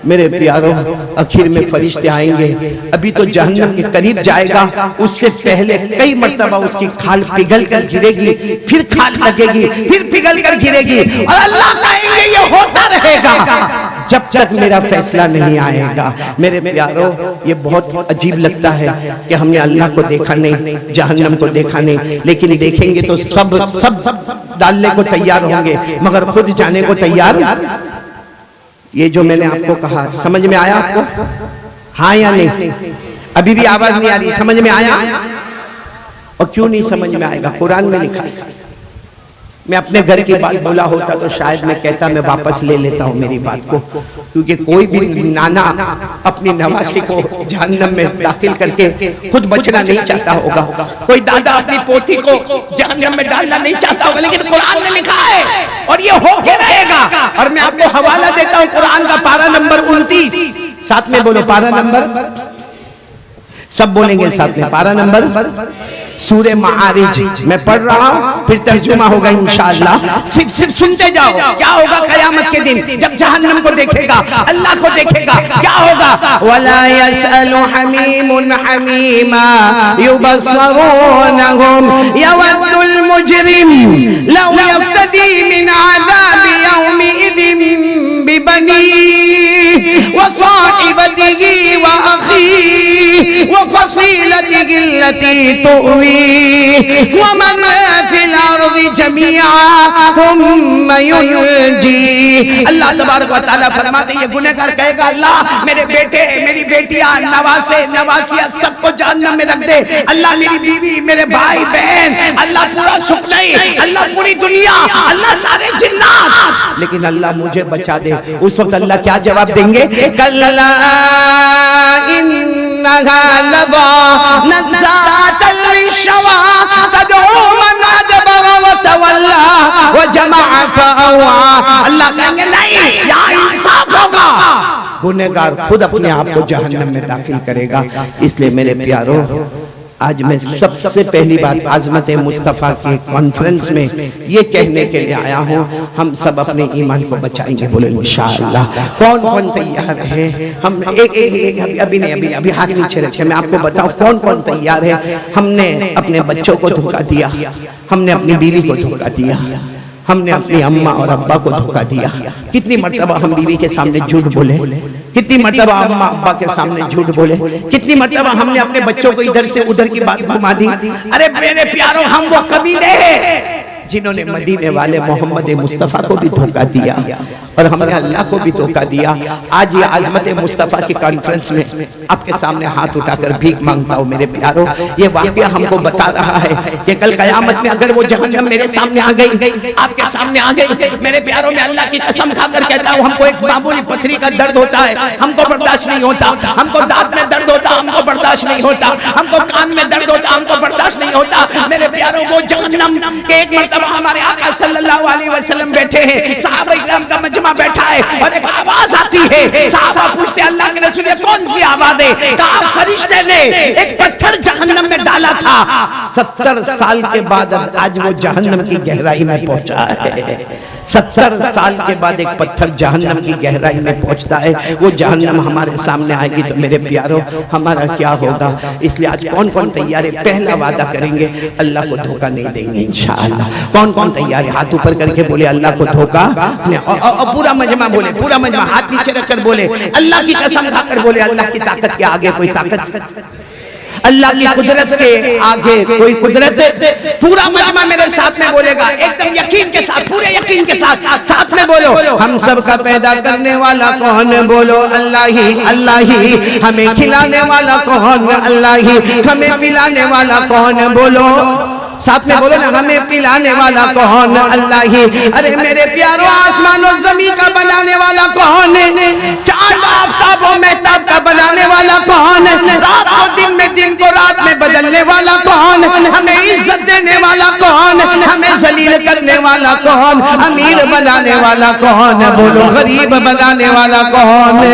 मेरे प्यारों, आखिर में फरिश्ते आएंगे, अभी तो जहन्नम के करीब जाएगा, उससे पहले कई मर्तबा उसकी खाल पिघल कर गिरेगी, फिर खाल लगेगी, फिर पिघल कर गिरेगी, और अल्लाह कहेंगे ये होता रहेगा जब तक मेरा फैसला नहीं आएगा। मेरे प्यारों, ये बहुत अजीब लगता है कि हमने अल्लाह को देखा नहीं, जहन्नम को देखा नहीं, लेकिन देखेंगे तो सब डालने को तैयार होंगे, मगर खुद जाने को तैयार। ये जो मैंने आपको कहा, समझ में आया आपको? हाँ या नहीं? अभी भी आवाज नहीं आ रही, समझ में आया? और क्यों नहीं समझ में आएगा? कुरान में लिखा है। मैं अपने घर की बात बोला होता तो शायद मैं कहता मैं वापस ले लेता हूं मेरी बात को, क्योंकि कोई भी नाना अपनी नवासी को जहन्नम में दाखिल करके खुद बचना नहीं चाहता होगा, कोई दादा अपनी पोती को जहन्नम में डालना नहीं चाहता होगा, लेकिन कुरान में लिखा है और ये होके रहेगा। और मैं आपको हवाला देता हूं कुरान का पारा नंबर 29, साथ में बोलो पारा नंबर, सब बोलेंगे साथ में, पारा नंबर सूरे मारिज। मैं पढ़ रहा हूं, फिर तर्जुमा होगा इंशाअल्लाह, सिर्फ सुनते जाओ। क्या होगा कयामत के दिन जब जहन्नम को देखेगा, अल्लाह को देखेगा, क्या होगा? वला यसअलु हमीमुन हमीमा युबस्सरूनहुम यवद्दुल मुजरिम लौ यफ्तदी मिन अज़ाबि यौमिइदिन बिबनीहि व साहिबतिही व अखीहि व फसीलतिही अल्लती तुवी वमन फिल अर्ज़ि जमीआ थुम्मा युनजी। अल्लाह तबारक व तआला फरमाते हैं, ये गुनहगार कहेगा अल्लाह मेरे बेटे, मेरी बेटियां, नवासे, नवासिया सबको जहन्नम में रख दे, अल्लाह मेरी बीवी, मेरे भाई बहन, अल्लाह पूरा सुख नहीं, अल्लाह पूरी दुनिया, अल्लाह सारे जिन्नात, लेकिन अल्लाह मुझे बचा दे। उस वक्त अल्लाह क्या जवाब देंगे? कल्ला इन्नहा लज़ा नज़्ज़ातल लिश्शवा तदऊ मन अदबर व तवल्ला व जमअ फअवा। अल्लाह कहेंगे नहीं, यहाँ इंसाफ होगा, गुनहगार खुद अपने आप को जहन्नम में दाखिल करेगा। इसलिए मेरे प्यारों, आज मैं सबसे पहली बात आजमत मुस्तफ़ा के कॉन्फ्रेंस में ये कहने के लिए आया हूँ, हम सब अपने ईमान को बचाएंगे, बोले इंशाअल्लाह। कौन कौन तैयार है? हम अभी हाथ नीचे रखे, मैं आपको बताऊं कौन कौन तैयार है। हमने अपने बच्चों को धोखा दिया, हमने अपनी बीवी को धोखा दिया, हमने अपनी अम्मा और अब्बा को धोखा दिया। कितनी मर्तबा हम बीवी के सामने झूठ बोले, कितनी मर्तबा अम्मा अब्बा के सामने झूठ बोले, कितनी मर्तबा हमने अपने बच्चों को इधर से उधर की बात घुमा दी। अरे मेरे प्यारों, हम वो कमीने हैं जिन्होंने मदीने वाले मोहम्मद मुस्तफ़ा को भी धोखा दिया और हमने अल्लाह को भी धोखा दिया। आज ये आजमत मुस्तफ़ा की कॉन्फ्रेंस में आपके सामने हाथ उठाकर भीख मांगता हूँ मेरे प्यारों। ये वाकया हमको बता रहा है कि कल क़यामत में अगर वो जहन्नम मेरे सामने आ गई, आपके सामने आ गई, मेरे प्यारों, में अल्लाह की कसम खाकर कहता हूँ, हमको एक मामूली पथरी का दर्द होता है, हमको बर्दाश्त नहीं होता, हमको दांत में दर्द होता, हमको बर्दाश्त नहीं होता, हमको कान में दर्द होता, हमको बर्दाश्त नहीं होता। मेरे प्यारों, वो जहन्नम के एक मर्तबा हमारे आका सल्लल्लाहु अलैहि वसल्लम बैठे हैं, सहाबा इकराम का मजमा बैठा है और एक आवाज आती है। सहाबा पूछते हैं, अल्लाह के रसूल, कौन सी आवाज है? कहा, फरिश्ते ने एक पत्थर जहन्नम में डाला था, 70 साल के बाद आज वो जहन्नम की गहराई में पहुंचा है। 70 साल के बाद एक पत्थर जहन्नम की गहराई में पहुंचता है, वो जहन्नम हमारे सामने आएगी तो मेरे प्यारों, हमारा क्या होगा? इसलिए आज कौन कौन तैयार है? पहला वादा करेंगे, अल्लाह को धोखा नहीं देंगे इंशाअल्लाह। कौन कौन तैयार है? हाथ ऊपर करके बोले अल्लाह को धोखा। और पूरा मजमा बोले, पूरा मजमा हाथ नीचे रखकर बोले, अल्लाह की कसम उठाकर बोले अल्लाह की ताकत के आगे कोई ताकत, अल्लाह की कुदरत के आगे कोई कुदरत। पूरा मजमा मेरे साथ में बोलेगा, एकदम यकीन के साथ, पूरे यकीन के साथ में बोलो, हम सब का पैदा करने वाला कौन? बोलो अल्लाह ही, अल्लाह ही। हमें खिलाने वाला कौन? अल्लाह ही। हमें पिलाने वाला कौन? बोलो साथ में बोलो ना, हमें पिलाने वाला कौन? अल्लाह ही। अरे मेरे प्यारो, आसमान और जमीन का बनाने वाला कौन है? चांद आफताब और महताब का बनाने वाला कौन है? रात को दिन में, दिन को रात में बदलने वाला कौन? हमें इज्जत देने वाला कौन? हमें जलील करने वाला कौन? अमीर बनाने वाला कौन? बोलो गरीब बनाने वाला कौन है?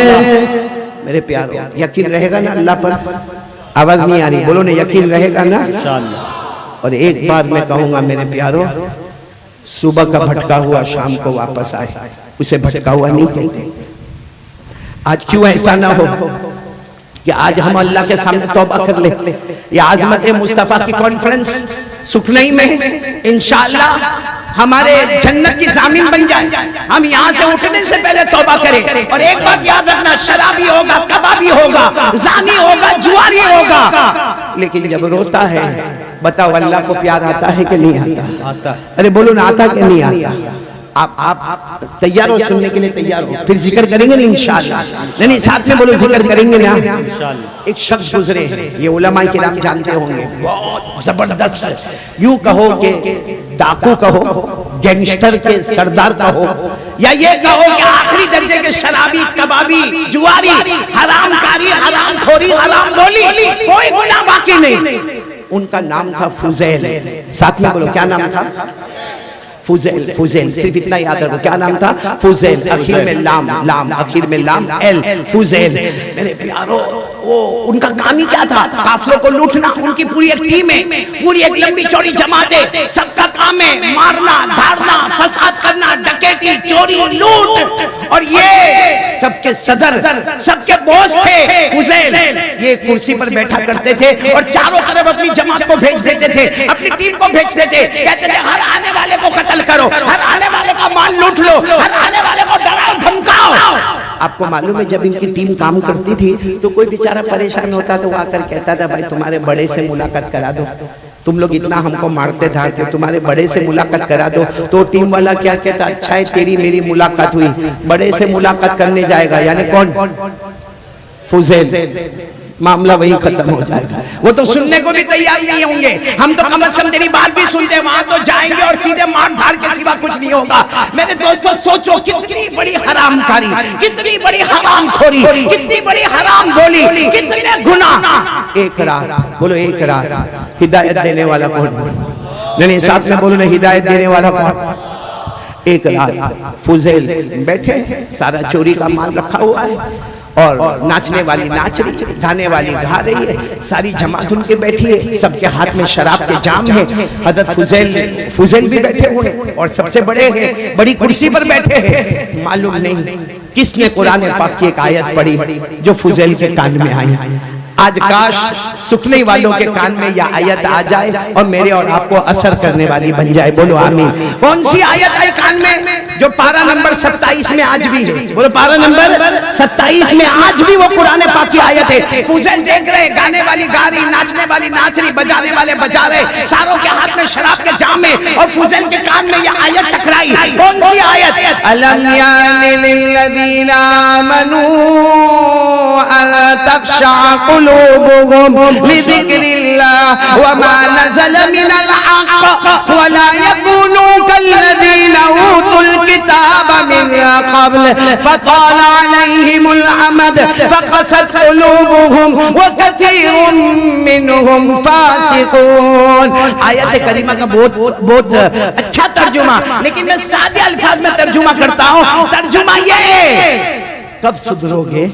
मेरे प्यारो, यकीन रहेगा ना अल्लाह पर? आवाज नहीं आ रही, बोलो ना, यकीन रहेगा ना? इंशाअल्लाह। और एक बार मैं कहूंगा मेरे प्यारो, सुबह का भटका हुआ शाम को वापस आए, उसे भटका हुआ नहीं कहते। आज क्यों ऐसा ना हो कि आज हम अल्लाह के सामने तौबा कर ले। ये आजमत मुस्तफा की कॉन्फ्रेंस सुखनई में इंशाअल्लाह हमारे जन्नत की जामीन बन जाए। हम यहाँ से उठने से पहले तौबा करें। और एक बात याद रखना, शराबी होगा, कबाबी होगा, जानी होगा, जुआरी होगा, लेकिन जब रोता है, बताओ अल्लाह को प्यार आता है कि नहीं आता? आता। अरे बोलो ना, आता कि नहीं आता? आप तैयार हो सुनने के लिए? तैयार हो? फिर जिक्र करेंगे ना इंशाअल्लाह। नहीं, साथ में बोलो जिक्र करेंगे ना इंशाअल्लाह। एक शख्स गुजरे, ये उलमा किराम जानते होंगे, बहुत जबरदस्त, यूं कहो कि डाकू कहो, गैंगस्टर के सरदार कहो, या ये कहो कि आखिरी दर्जे के शराबी, कबाबी, जुआरी, हरामकारी, हरामखोरी, हराम बोली, कोई गुनाह बाकी नहीं। उनका नाम था फुजैल। साथ में बोलो, क्या नाम था? फुजैल। फुजैल, सिर्फ इतना याद रखो, क्या नाम था? फुजैल। आखिर में लाम, लाम आखिर में लाम, एल, फुजैल। मेरे प्यारो, वो उनका काम ही क्या था? काफिलों को लूटना। उनकी पूरी एक टीम है, पूरी एक लंबी चौड़ी जमात है, सबका काम है मारना, धारना, फसाद करना, डकैती, चोरी, लूट। और ये सबके सदर, सबके बॉस थे फुजैल। ये कुर्सी पर बैठा करते थे और चारों तरफ अपनी जमात को भेज देते थे, अपनी टीम को भेज देते, कहते थे हर आने वाले को कत्ल करो, हर आने वाले का माल लूट लो, हर आने वाले को डराओ धमकाओ। आपको मालूम है, जब इनकी टीम काम करती थी तो कोई बेचारा परेशान होता तो वो आकर कहता था, भाई तुम्हारे बड़े से मुलाकात करा दो, तुम लोग इतना हमको मारते धारते, तुम्हारे बड़े से मुलाकात करा दो। तो टीम वाला क्या कहता, अच्छा है तेरी मेरी मुलाकात हुई, बड़े से मुलाकात करने जाएगा, यानी कौन? फुजैल। मामला वही खत्म हो जाएगा। वो तो सुनने को भी तैयार नहीं होंगे। हम तो कम से कम तेरी बात भी सुनते, वहां तो जाएंगे और सीधे मार धाड़ के सिवा कुछ नहीं होगा। मेरे दोस्तों सोचो, कितनी बड़ी हरामकारी, कितनी बड़ी हरामखोरी, कितनी बड़ी हराम बोली, कितने गुनाह। एक रात, बोलो एक रात, हिदायत देने वाला कौन? नहीं, साथ में बोलो ना, हिदायत देने वाला कौन? एक रात फुजैल बैठे, सारा चोरी का माल रखा हुआ है और नाचने वाली नाच रही है, गाने वाली गा रही है, सारी जमात उनके बैठी है, सबके हाथ में शराब के जाम है। हजरत फुजैल भी बैठे हुए और सबसे बड़े हैं, बड़ी कुर्सी पर बैठे हैं। मालूम नहीं किसने कुरान पाक की एक आयत पढ़ी जो फुजैल के कान में आई। आज काश सुखने वालों के कान में यह आयत आ जाए और मेरे और आपको असर करने वाली बन जाए। बोलो आमीन। कौन सी आयत आई कान में? जो पारा नंबर 27 में आज भी है। बोलो पारा नंबर 27 में आज भी वो कुरान पाक की आयत है। फुजैल देख रहे, गाने वाली गा रही, नाचने वाली नाच रही, बजाने वाले बजा रहे, सारों के हाथ में शराब के जाम है और फुजैल के कान में यह आयत टकराई। कौन सी आयत? अलम यानि लिल्लज़ीना आमनू अन तख़शा क़ुलूबुहुम लिज़िक्रिल्लाह वमा नज़ला मिनल हक़्क़ वला यकूनू कल्लज़ीना ऊतुल किताब मिन क़ब्ल फ़ताल अलैहिमुल अमद फ़क़सत क़ुलूबुहुम व कसीरुम मिनहुम फ़ासिक़ून। आयत करीमा का बहुत अच्छा तर्जुमा, लेकिन मैं सादे अल्फाज में तर्जुमा करता हूँ। तर्जुमा ये, कब सुधरोगे,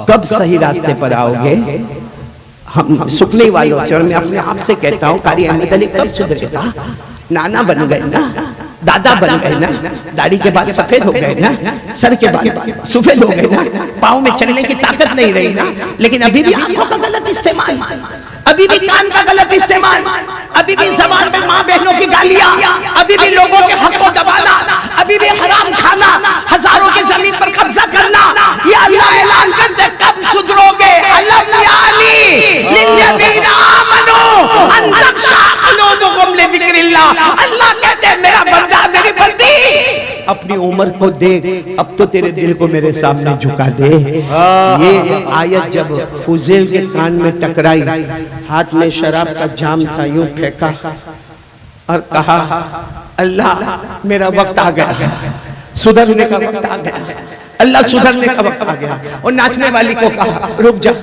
कब सही रास्ते पर आओगे? हम सुखने वालों से, और मैं अपने आप से कहता हूँ, कारी अहमद अली कब सुधरेगा? नाना बन गए ना, दादा बन गए ना, दाढ़ी के बाद सफेद हो गए ना, सर के बाद सफेद हो गए ना, पाँव में चलने की ताकत नहीं रही ना, लेकिन अभी भी आंखों का गलत इस्तेमाल, अभी भी कान का गलत इस्तेमाल, अभी भी जबान में माँ बहनों की गालियां, अभी भी लोगों के हक को दबाना, अभी भी हराम खाना, हजारों की जमीन पर कब्जा करना, ये अल्लाह ऐलान करते कब सुधरोगे? अलम यानी लिल्लज़ीना आमनू अन तख़शा क़ुलूबुहुम लिज़िक्रिल्लाह। अल्लाह कहते हैं मेरा बंदा, मेरी बंदी, अपनी उम्र को देख, अब तो तेरे दिल को मेरे सामने झुका दे। ये आयत जब फुज़ैल के कान में टकराई, हाथ में शराब का जाम था, यूं फेंका और कहा अल्लाह मेरा वक्त आ गया, सुधरने का वक्त आ गया, अल्लाह सुधरने का वक्त आ गया। और नाचने वाली को कहा रुक जा,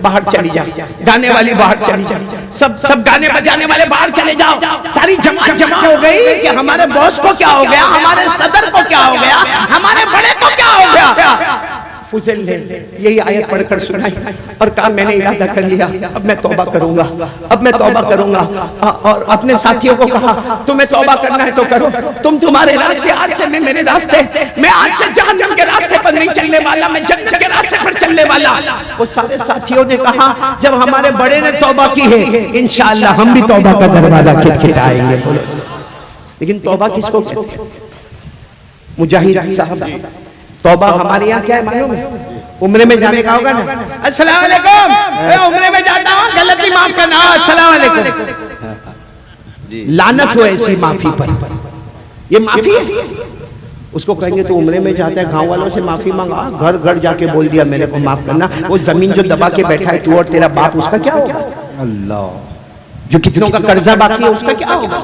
बाहर चली जा, गाने वाली बाहर चली जा, सब गाने बजाने वाले बाहर चले जाओ। सारी जमात जमा हो गई कि हमारे बॉस को क्या हो गया, हमारे सदर को क्या हो गया, हमारे बड़े को क्या हो गया। फुज़ैल ने यही आयत पढ़कर सुनाई और कहा मैंने इरादा कर लिया, अब मैं तौबा करूंगा, अब मैं तौबा करूंगा। और अपने साथियों को कहा तुम्हें तौबा करना है तो करो, तुम्हारे रास्ते आज से मैं मेरे रास्ते, मैं आज से जहन्नम के रास्ते पर नहीं चलने वाला, मैं जन्नत के रास्ते पर चलने वाला। वो सारे साथियों ने कहा जब हमारे बड़े ने तौबा की है इंशाअल्लाह हम भी तौबा का दरवाजा खटखटाएंगे। लेकिन तौबा किसको कहते हैं? मुजाहिद साहब, तौबा हमारे यहाँ क्या है मालूम है? उम्रे में जाने का होगा ना, अस्सलाम वालेकुम, मैं उम्रे में जाता हूँ, गलती माफ करना, अस्सलाम वालेकुम। लानत हो ऐसी माफी पर, ये माफी है। उसको कहेंगे तो उम्रे में जाता है, गांव वालों से माफी मांगा, घर घर जाके बोल दिया मेरे को माफ करना। वो जमीन जो दबा के बैठा है तू और तेरा बाप, उसका क्या होगा? अल्लाह, जो कितनों का कर्जा बाकी है उसका क्या होगा?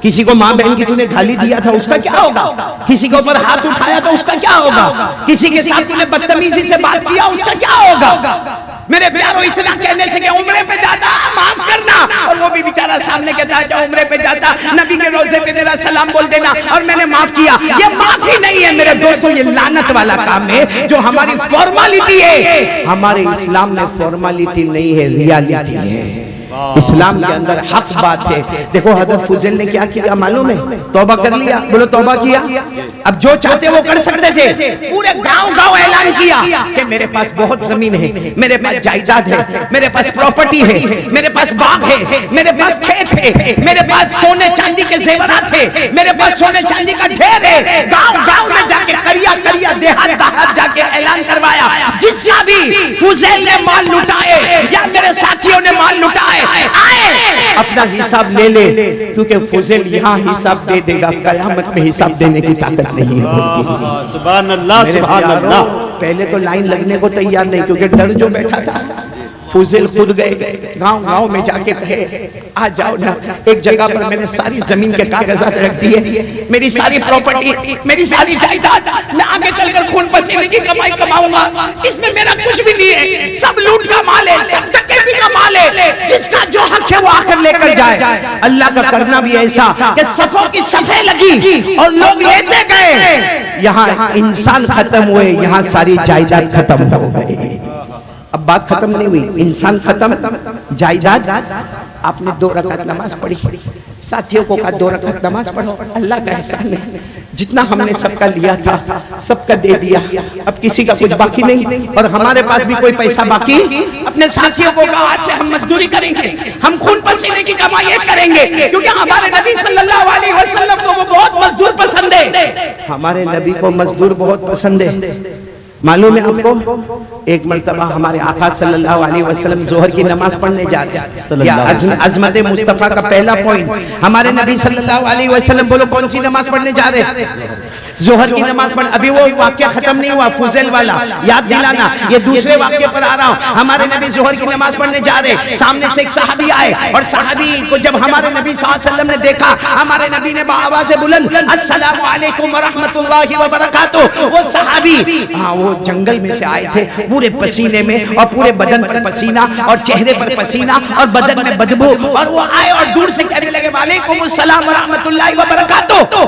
किसी को माँ बहन की तूने गाली दिया था उसका क्या होगा? किसी के ऊपर हाथ उठाया था उसका क्या होगा? किसी के साथ तूने बदतमीजी से बात किया उसका क्या होगा? मेरे प्यारों, इतना कहने से कि उम्रे पे जाता माफ करना, और वो भी बेचारा सामने कहता है उम्रे पे जाता नबी के रोजे पे मेरा सलाम बोल देना और मैंने माफ किया। ये माफी नहीं है मेरे दोस्तों, ये लानत वाला काम है जो हमारी फॉर्मालिटी है। हमारे इस्लाम में फॉर्मालिटी नहीं है, रियलिटी है। इस्लाम के अंदर हक बात है। देखो हज़रत फुज़ैल ने क्या किया मालूम है? तौबा कर लिया, बोलो तौबा किया। अब जो चाहते वो कर सकते थे। पूरे गांव ऐलान किया कि मेरे पास बहुत जमीन है, मेरे पास जायदाद है, मेरे पास प्रॉपर्टी है, मेरे पास बाग है, मेरे पास खेत है, मेरे पास सोने चांदी के जेवरात है, मेरे पास सोने चांदी का ढेर है। गांव में जाके करिया देहात जाके ऐलान करवाया, जिसका भी फुज़ैल ने माल लुटाए या मेरे साथियों ने माल लुटाए आए अपना हिसाब ले ले, क्योंकि फुज़ैल यहाँ हिसाब दे देगा, कयामत में हिसाब देने की ताकत नहीं है। सुभान अल्लाह, सुभान अल्लाह। पहले तो लाइन लगने को तैयार नहीं, क्योंकि डर जो बैठा था। फुज़ैल खुद गए, गांव में जाके कहे आ जाओ ना, एक जगह पर मैंने सारी जमीन के कागजात रख दिए, मेरी सारी प्रॉपर्टी, मेरी सारी जायदाद, मैं आगे चलकर खून पसीने की कमाई कमाऊंगा, इसमें मेरा कुछ भी नहीं है, सब लूट का माल है, सब डकैती का माल है, जिसका जो हक है वो आकर लेकर जाए। अल्लाह का करना भी ऐसा कि सफों की सफे लगी और लोग लेते गए। यहाँ इंसान खत्म हुए, यहाँ सारी जायदाद खत्म हो गई। अब बात खत्म नहीं हुई, इंसान खत्म, जायदाद। आपने 2 रकात नमाज पढ़ी, साथियों को कहा 2 रकात नमाज पढ़ो, अल्लाह का एहसान है, जितना हमने सबका लिया था सबका दे दिया, अब किसी का कुछ बाकी नहीं, और हमारे पास भी कोई पैसा बाकी। अपने साथियों को कहा आज से हम मजदूरी करेंगे, हम खून पसीने की कमाई करेंगे, क्योंकि हमारे नबी सल्लल्लाहु अलैहि वसल्लम को वो बहुत मजदूर पसंद है। हमारे नबी को मजदूर बहुत पसंद है। मालूम है आपको, एक मर्तबा हमारे आका सल्लल्लाहु अलैहि वसल्लम जोहर की नमाज पढ़ने जाते हैं। अज़मत मुस्तफ़ा का पहला पॉइंट, हमारे नबी सल्लल्लाहु अलैहि वसल्लम बोलो कौन सी नमाज पढ़ने जा रहे हैं? जोहर की नमाज पढ़। अभी वो वाक्य खत्म नहीं हुआ, फुज़ैल वाला याद दिलाना, ये दूसरे वाक्य पर आ रहा हूँ। हमारे नबी जोहर की नमाज पढ़ने जा रहे, सामने से एक सहाबी आए, और सहाबी को जब हमारे नबी सल्लल्लाहु अलैहि वसल्लम ने देखा, हमारे नबी ने आवाज़ बुलंद अस्सलामु अलैकुम व रहमतुल्लाहि व बरकातुहू। वो सहाबी वो जंगल में से आए थे, पूरे पसीने में, और पूरे बदन पर पसीना, और चेहरे पर पसीना, और बदन में बदबू, और वो आए और दूर से कहने लगे वालेकुम अस्सलाम व रहमतुल्लाहि व बरकातुहू।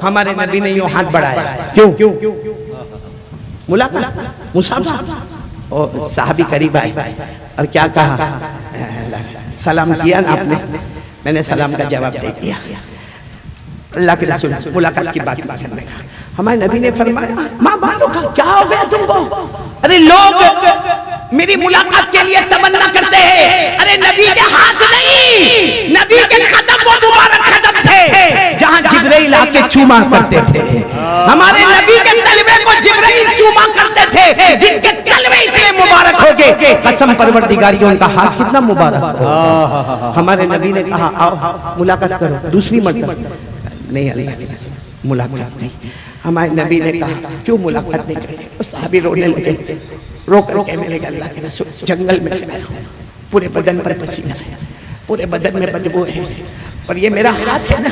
हमारे नबी ने यूं हाथ बढ़ाया, क्यों? मुलाकात, मुसाफा। और साहबी करीब आए और क्या कहा? सलाम किया ना आपने? मैंने सलाम का जवाब दे दिया। अल्लाह के रसूल मुलाकात की बात करने का, हमारे नबी ने फरमाया माँ बातों का क्या हो गया तुमको? अरे लोग मेरी मुलाकात के लिए तमन्ना करते हैं, अरे नबी के हाथ नहीं, नबी के कदम, वो मुबारक कदम थे जहां जिब्राइल आके चूमा करते थे। हमारे नबी के तलवे को जिब्राइल चूमा करते थे, जिनके तलवे इतने मुबारक हो गए, कसम परवरदिगारी उनका हाथ कितना मुबारक हो। हमारे नबी ने कहा आओ मुलाकात करो, दूसरी मर्तबा नहीं, अल्लाह मुलाकात नहीं। हमारे नबी ने कहा क्यों मुलाकात नहीं करते? तो सहाबी रोने लगे, रो कर कहने लगे अल्लाह के रसूल जंगल में से आया हूं, पूरे बदन पर पसीना है, पूरे बदन में बदबू है, और ये मेरा हाथ है ना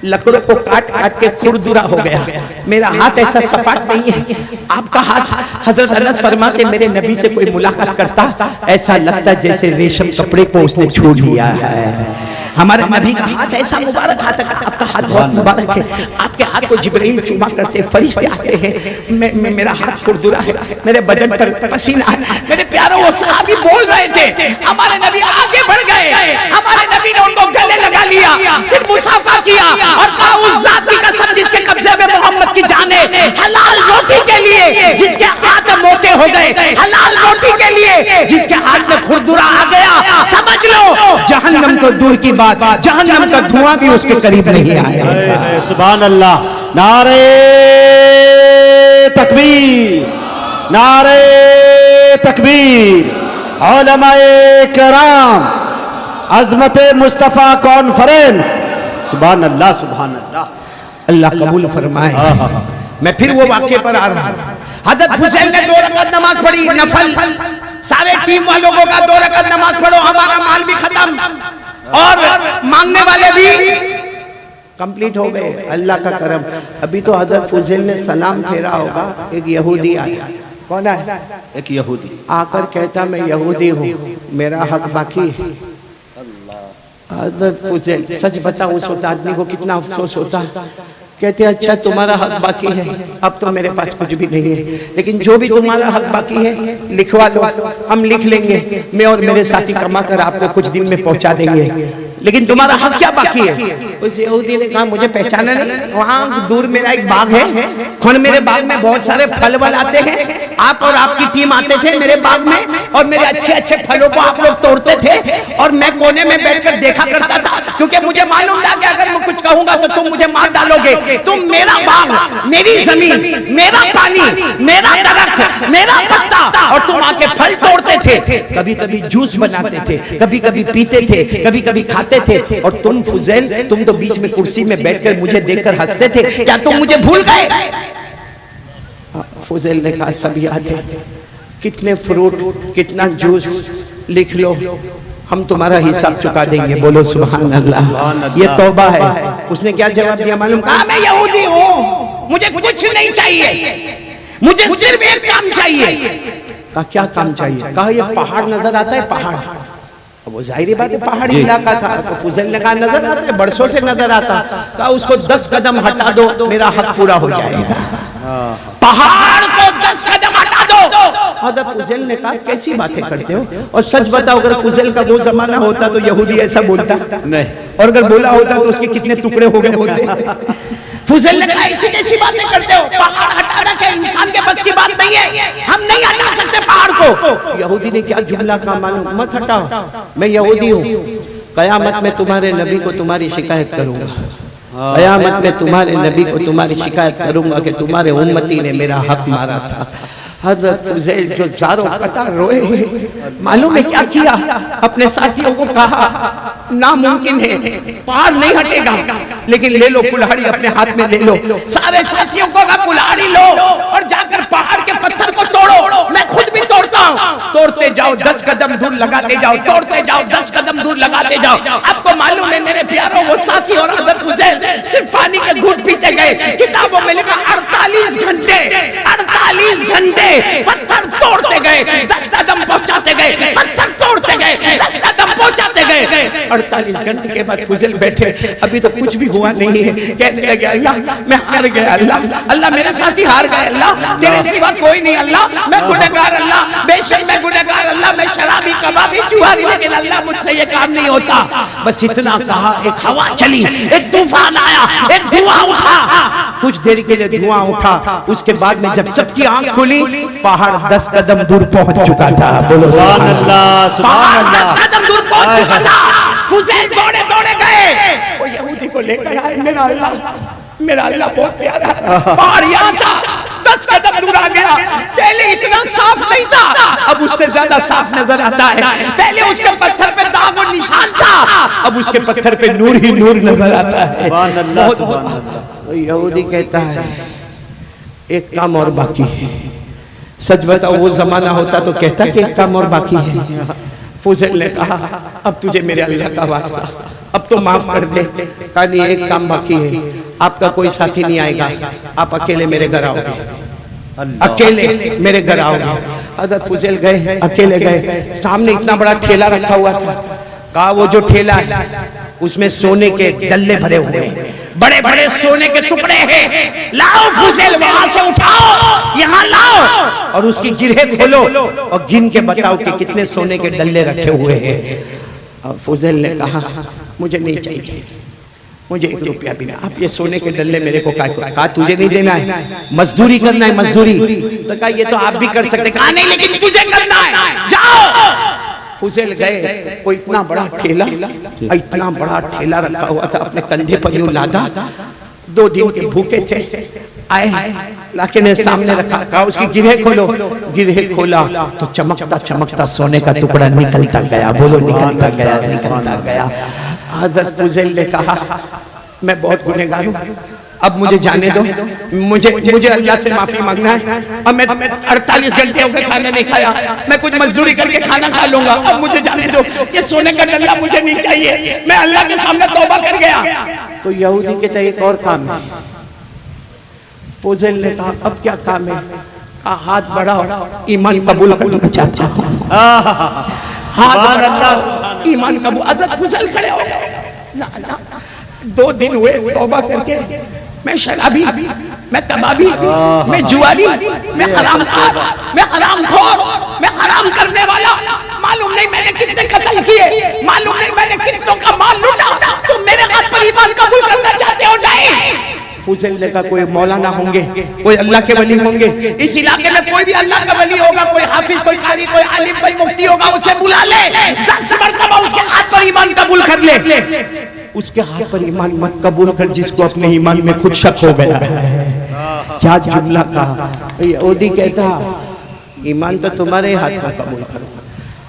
लकड़ों को काट काट के खुरदुरा हो गया, मेरा हाथ ऐसा सपाट नहीं है। आपका हाथ, हजरत अनस फरमाते मेरे नबी से कोई मुलाकात करता ऐसा लगता जैसे रेशम कपड़े को उसने छू लिया है। हमारे नबी का हाथ ऐसा मुबारक हाथ है, आपका हाथ बहुत मुबारक है, आपके हाथ को जिब्राइल चूमा करते हैं, फरिश्ते आते हैं, मेरा हाथ खुरदुरा है, मेरे बदन पर पसीना है। मेरे प्यारों वो सहाबी बोल रहे थे, हमारे नबी आगे बढ़ गए, हमारे नबी ने उनको गले लगा लिया, फिर मुसाफा किया और कहा उस जात की कसम जिसके कब्जे में मोहम्मद की जान है, हलाल रोटी के लिए जिसके हाथ मोटे हो गए, हलाल रोटी के लिए जिसके हाथ में खुरदुरा आ गया, समझ लो जहन्नम तो दूर की बात, जहन्नम का धुआं भी उसके करीब नहीं आया। सुभान अल्लाह, नारे तकबीर, नारे तकबीर। उलमाए किराम, अज़मत मुस्तफ़ा कॉन्फ्रेंस, सुभान अल्लाह, सुभान अल्लाह, अल्लाह कबूल फरमाए। मैं फिर वो वाक्य पर आ रहा हूं। हज़रत हुसैन ने 2 रकात नमाज पढ़ी नफल, सारे टीम वालों को कहा 2 रकात नमाज पढ़ो, हमारा माल भी खत्म और मांगने वाले भी कंप्लीट हो गए। अल्लाह का करम। अभी तो हज़रत हुसैन ने सलाम फेरा होगा, एक यहूदी आया। कौन है? एक यहूदी आकर कहता मैं यहूदी हूँ, मेरा हक बाकी है। हज़रत हुसैन, सच बताओ उस वक्त आदमी को कितना अफसोस होता। कहते अच्छा तुम्हारा हक बाकी है, अब तो मेरे पास कुछ भी नहीं है, लेकिन जो भी तुम्हारा हक बाकी है लिखवा लो, हम लिख लेंगे, मैं और मेरे साथी कमा कर आपको कुछ दिन में पहुंचा देंगे, लेकिन तुम्हारा हक क्या बाकी है? उस यहूदी ने कहा मुझे पहचाना नहीं, वहाँ दूर मेरा एक बाग है, खुद मेरे बाग में बहुत सारे फल वल आते हैं, आप और आपकी टीम आते थे मेरे बाग में और मेरे अच्छे अच्छे फलों को आप लोग तोड़ते थे और मैं कोने में बैठकर देखा करता था, क्योंकि मुझे मालूम था कि अगर मैं कुछ कहूंगा तो तुम मुझे मार डालोगे। तुम मेरा बाग, मेरी जमीन, मेरा पानी, मेरा दरख्त, मेरा पत्ता, और तुम आके फल तोड़ते थे, कभी कभी जूस बनाते थे, कभी कभी पीते थे, कभी कभी खाते थे, और तुम फुजैल, तुम तो बीच में कुर्सी में बैठकर मुझे देखकर हंसते थे, क्या तुम मुझे भूल गए? फुजैल ने कहा सब याद है, कितने फ्रूट, कितना जूस, लिख लो, हम तुम्हारा हिसाब चुका देंगे। बोलो सुभान अल्लाह। ये तौबा है। उसने क्या जवाब दिया मालूम? कहा मैं यहूदी हूँ, मुझे कुछ नहीं चाहिए, मुझे सिर्फ एक काम चाहिए। कहा क्या काम चाहिए? कहा ये पहाड़ नजर आता है, पहाड़। अब वो जाहिर बात है पहाड़ी इलाका था, तो फुजैल ने कहा नजर आता है, बरसों से नजर आता। कहा उसको 10 कदम हटा दो, मेरा हक पूरा हो जाएगा। पहाड़ को 10 कदम हटा दो। हज़रत फुजैल ने कहा कैसी बातें करते हो? और सच बताओ अगर फुजैल का वो जमाना होता तो यहूदी ऐसा बोलता नहीं, और अगर बोला होता तो उसके कितने टुकड़े हो गए होते। फुजैल ने कहा ऐसी कैसी बातें करते हो? पहाड़ हटाना क्या इंसान के बस की बात नहीं है, हम नहीं हटा सकते पहाड़ को। यहूदी ने क्या जुमला कहा मालूम? मत हटाओ, मैं यहूदी हूँ, कयामत में तुम्हारे नबी को तुम्हारी शिकायत करूंगा, कयामत में तुम्हारे नबी को तुम्हारी शिकायत करूंगा कि तुम्हारे उम्मती ने मेरा हक मारा था। हज़रत फुजैल जो ज़ारो कतार रोए, मालूम है क्या किया? अपने साथियों को कहा नामुमकिन है, पहाड़ नहीं हटेगा, लेकिन ले लो कुल्हाड़ी, अपने हाथ में ले लो। सारे साथियों को कहा कुल्हाड़ी लो और जाकर पहाड़ के पत्थर को तोड़ो, मैं खुद भी तोड़ता हूँ। तोड़ते जाओ, 10 कदम दूर लगाते जाओ, तोड़ते जाओ, 10 कदम दूर लगाते जाओ। आपको मालूम है मेरे प्यारों, वो साथी और हज़रत फुजैल सिर्फ पानी के घूंट पीते गए। किताबों में लिखा 48 घंटे पत्थर तोड़ते गए, 10 कदम पहुंचाते गए, पत्थर तोड़ते गए, 10 कदम पहुंचाते गए। 48 घंटे के बाद फुजैल बैठे, अभी तो कुछ भी हुआ नहीं है, कहने लगे अल्लाह मैं हार गया, अल्लाह मेरे साथी हार गए, अल्लाह तेरे सिवा कोई नहीं, अल्लाह मैं गुनहगार, अल्लाह बेशक मैं गुनहगार, अल्लाह मैं शराबी, कबाबी, जुआरी, लेकिन अल्लाह मुझसे ये काम नहीं होता। बस इतना कहा, एक हवा चली, एक तूफान आया, एक धुआं उठा, कुछ देर के लिए धुआं उठा, उसके बाद में जब सबकी आंख खुली, पहाड़ 10 कदम दूर पहुंच चुका था। बोलो सुभान अल्लाह, सुभान अल्लाह। 10 कदम दूर पहुंच चुका था। फुज़ैल दौड़े दौड़े गए, वो यहूदी को लेकर आए। मेरा अल्लाह बहुत प्यारा है। पहाड़ यहाँ था, 10 कदम दूर आ गया। पहले इतना साफ नहीं था, अब उससे ज्यादा साफ नजर आता है। पहले उसके पत्थर पे दाग और निशान था, अब उसके पत्थर पे नूर ही नूर नजर आता है। सुभान अल्लाह, सुभान अल्लाह। यहूदी कहता है एक काम और बाकी है। सच बताओ, वो जमाना होता तो कहता कि एक काम और बाकी है। फुज़ैल ने कहा अब तुझे मेरे अल्लाह का वास्ता, अब तो माफ कर दे। कहा नहीं, एक काम बाकी है, आपका कोई साथी नहीं आएगा, आप अकेले मेरे घर आओगे, अकेले मेरे घर आओगे। हज़रत फुज़ैल गए, अकेले गए। सामने इतना बड़ा ठेला रखा हुआ था। कहा वो जो ठेला है उसमें सोने के डल्ले भरे हुए हैं, बड़े बड़े सोने के टुकड़े हैं, लाओ फुज़ैल, वहां से उठाओ, यहाँ लाओ और उसकी गिरहें खोलो और गिन के बताओ कि कितने सोने के डल्ले रखे हुए हैं। और फुज़ैल ने कहा मुझे नहीं चाहिए, मुझे 1 रुपया भी नहीं। आप ये सोने के डल्ले मेरे को कहा तुझे नहीं देना है, मजदूरी करना है, मजदूरी। तो कहा ये तो आप भी कर सकते। कहा नहीं, लेकिन तुझे करना है, जाओ। फुज़ैल गए, कोई इतना बड़ा ठेला, इतना बड़ा ठेला रखा हुआ था, अपने कंधे पर यूं लादा। 2 दिन के भूखे थे, आए लाके ने सामने रखा। कहा उसकी गिरहें खोलो, गिरहें खोला तो चमकता चमकता सोने का टुकड़ा निकलता गया। बोलो निकलता गया, निकलता गया। हज़रत फुज़ैल ने कहा मैं बहुत गुनहगार हूँ, अब मुझे जाने दो, मुझे अल्लाह से माफी मांगना है। अब मैं 48 घंटे हो गए खाना नहीं खाया, मैं कुछ मजदूरी करके खाना खा लूंगा, अब मुझे जाने दो, ये सोने का डल्ला मुझे नहीं चाहिए, मैं अल्लाह के सामने तौबा कर गया। तो यहूदी कहता है एक और काम है। फुज़ैल ने कहा अब क्या काम है? कहा हाथ बढ़ाओ, ईमान कबूल करना चाहता हूँ। हाथ बढ़ाओ, ईमान कबूल। हज़रत फुज़ैल खड़े हो गए। 2 दिन हुए तौबा करके, मैं शराबी, मैं तबाबी, मैं जुआरी, मैं हरामखोर, मैं हरामखोर, मैं हराम करने वाला, मालूम नहीं मैंने कितने कत्ल किए, मालूम नहीं मैंने कितनों का माल लूटा, तो मेरे हाथ पर ईमान कबूल करना चाहते हो? नहीं। फुज़ैल ने कहा कोई मौलाना होंगे, कोई अल्लाह के वली होंगे, इस इलाके में कोई भी अल्लाह का वली होगा, कोई हाफिज, कोई कारी, कोई आलिम, कोई मुफ्ती होगा, उसे बुला ले, 10 मरतबा उसके हाथ पर ईमान कबूल कर ले। उसके हाथ पर ईमान मत कबूल कर जिसको अपने ईमान में खुद शक हो गया है। क्या जुमला कहा। यहूदी कहता ईमान तो तुम्हारे हाथ में कबूल करो।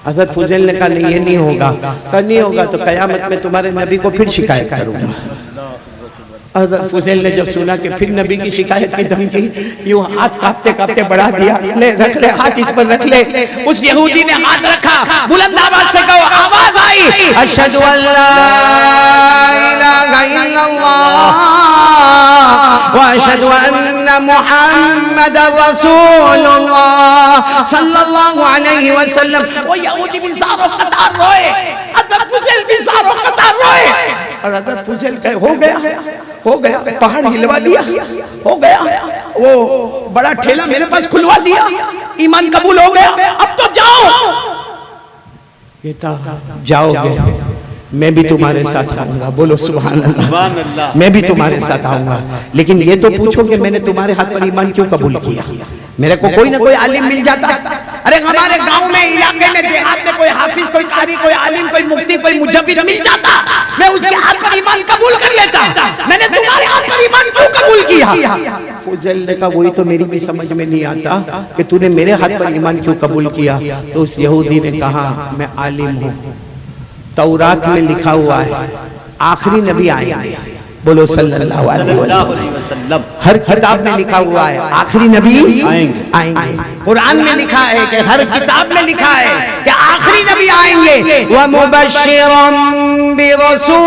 हज़रत फुज़ैल ने कहा नहीं, ये नहीं होगा। कहा नहीं होगा तो कयामत में तुम्हारे नबी को फिर शिकायत करूंगा। हज़रत फुज़ैल ने जब सुना कि फिर नबी की शिकायत की धमकी, यूं हाथ कांपते कांपते बढ़ा दिया, ले रख ले हाथ, इस पर रख ले। उस यहूदी ने हाथ रखा, बुलंद आवाज से कहो, आवाज आई अशहदु अल्ला इलाहा इल्लल्लाह व अशहदु अन्ना मुहम्मदर रसूलुल्लाह सल्लल्लाहु अलैहि वसल्लम। वो यहूदी भी ज़ारो कतार रोए, हज़रत फुज़ैल भी ज़ारो कतार रोए। और हज़रत फुज़ैल कहे हो गया, पहाड़ हिलवा दिया, हो गया, वो बड़ा ठेला मेरे पास खुलवा दिया, ईमान कबूल हो गया, अब तो जाओ। कहता जाओगे, मैं भी तुम्हारे साथ आऊंगा। बोलो सुभान अल्लाह, मैं भी तुम्हारे साथ आऊंगा, लेकिन ये तो पूछो कि मैंने तुम्हारे हाथ पर ईमान क्यों कबूल किया? मेरे को कोई ना कोई आलिम मिल जाता। अरे हमारे गांव में, इलाके में, देहात में कोई हाफिज, कोई कारी, कोई आलिम, कोई मुफ्ती, कोई मुजव्विद मिल जाता, मैं उसके हाथ पर ईमान कबूल कर लेता। मैंने तुम्हारे हाथ पर ईमान क्यों कबूल किया? फुज़ैल ने कहा वही तो मेरी भी समझ में नहीं आता कि तूने मेरे हाथ पर ईमान क्यों कबूल किया। तो उस यहूदी ने कहा मैं आलिम हूँ, तौरात में लिखा हुआ है आखिरी नबी आएंगे। बोलो सल्लल्लाहु अलैहि वसल्लम। हर किताब में लिखा हुआ है आखिरी नबी आएंगे। कुरान में लिखा है कि हर किताब में लिखा है कि आखिरी नबी आएंगे। व मुबश्शिरन बिरसूल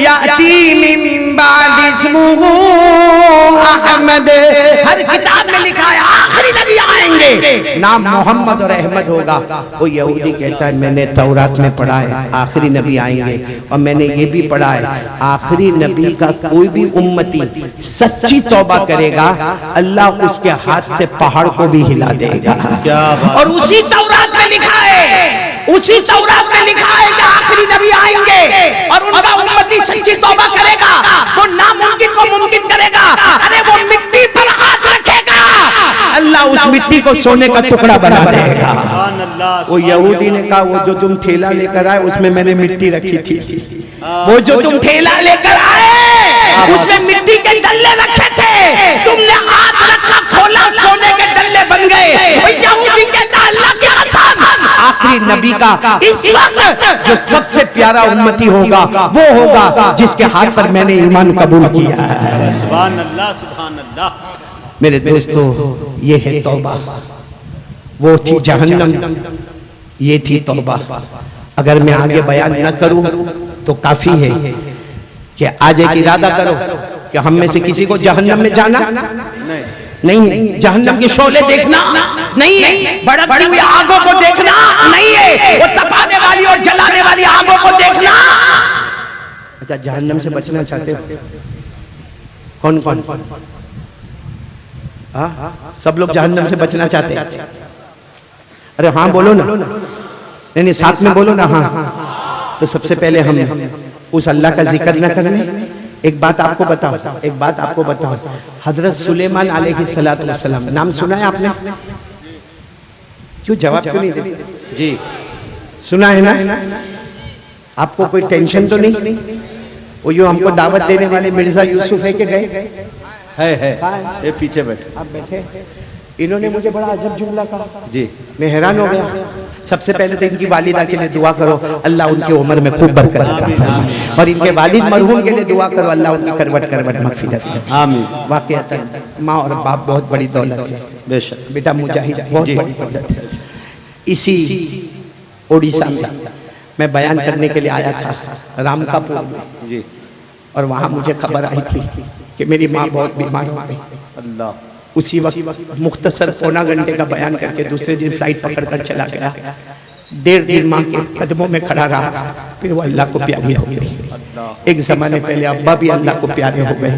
याती मिन बाद इस्मुहु अहमद। हर किताब में लिखा है आखिरी नबी आएंगे, नाम मोहम्मद और अहमद होगा। वो यहूदी कहता है मैंने तौरात में पढ़ा है आखिरी नबी आएंगे, और मैंने ये भी पढ़ा है आखिरी नबी का कोई भी उम्मती सच्ची तौबा करेगा, अल्लाह उसके हाथ से पहाड़ को भी हिला देगा। क्या बात। और उसी तौरात में लिखा है, उसी तौरात में लिखा है कि आखिरी नबी आएंगे और उनका उम्मती सच्ची तौबा करेगा, वो नामुमकिन करेगा, अरे वो मिट्टी पर हाथ रखेगा, अल्लाह उस मिट्टी को सोने का टुकड़ा बना देगा। वो यहूदी ने कहा वो जो तुम ठेला लेकर आए उसमें मैंने मिट्टी रखी थी, वो जो तुम ठेला लेकर आए उसमें मिट्टी के डल्ले रखे थे, तुमने हाथ रखा खोला सोने के डल्ले बन गए। यहूदी कहता अल्लाह की कसम, आखिरी नबी का इस वक्त जो सबसे प्यारा उम्मती होगा वो होगा जिसके हाथ पर मैंने ईमान कबूल किया है। सुभान अल्लाह, सुभान अल्लाह। मेरे दोस्तों, ये है तौबा। वो थी जहन्नम, ये थी तौबा। अगर मैं आगे बयान न करूं तो काफी है कि आज एक इरादा करो कि हम में से किसी को जहन्नम में जाना नहीं, जहन्नम के शोले देखना नहीं है, भड़कती हुई आगों को देखना नहीं है, वो तपाने वाली और जलाने वाली आगों को देखना। अच्छा, जहन्नम से बचना चाहते हो? कौन कौन? हाँ, सब लोग जहन्नम से बचना चाहते हैं? अरे हाँ बोलो ना, नहीं साथ में बोलो ना। हाँ, तो सबसे पहले हम उस अल्लाह का जिक्र न करने। एक बात आपको बताओ, हजरत सुलेमान अलैहिस्सलातु वस्सलाम, नाम सुना है आपने? क्यों जवाब क्यों नहीं देते? जी सुना है ना? आपको कोई टेंशन तो नहीं? वो जो हमको दावत देने वाले मिर्जा यूसुफ है कि गए? है ये पीछे बैठे, आप बैठे। इन्होंने मुझे बड़ा अजब जुमला कहा जी, मैं हैरान हो गया। सबसे पहले तो इनकी वालिदा के लिए दुआ करो, अल्लाह उनकी उम्र में खूब बरकत दे, और इनके वालिद मरहूम के लिए दुआ करो, अल्लाह उनकी करवट मगफिरत करे। आमीन। वाकईतन माँ और बाप बहुत बड़ी दौलत है, बेशक बेटा मुजाहिद बहुत बड़ी दौलत है। इसी ओडिशा में मैं बयान करने के लिए आया था रामकापुर में जी, और वहाँ मुझे खबर आई थी कि मेरी माँ बहुत बीमार हो गई। अल्लाह। उसी वक्त मुख्तसर पौना घंटे का बयान करके दूसरे दिन फ्लाइट पकड़ कर चला गया। 1.5 दिन माँ के कदमों में खड़ा रहा, फिर वो अल्लाह को प्यारी हो गई। एक जमाने पहले अब्बा भी अल्लाह को प्यारे हो गए।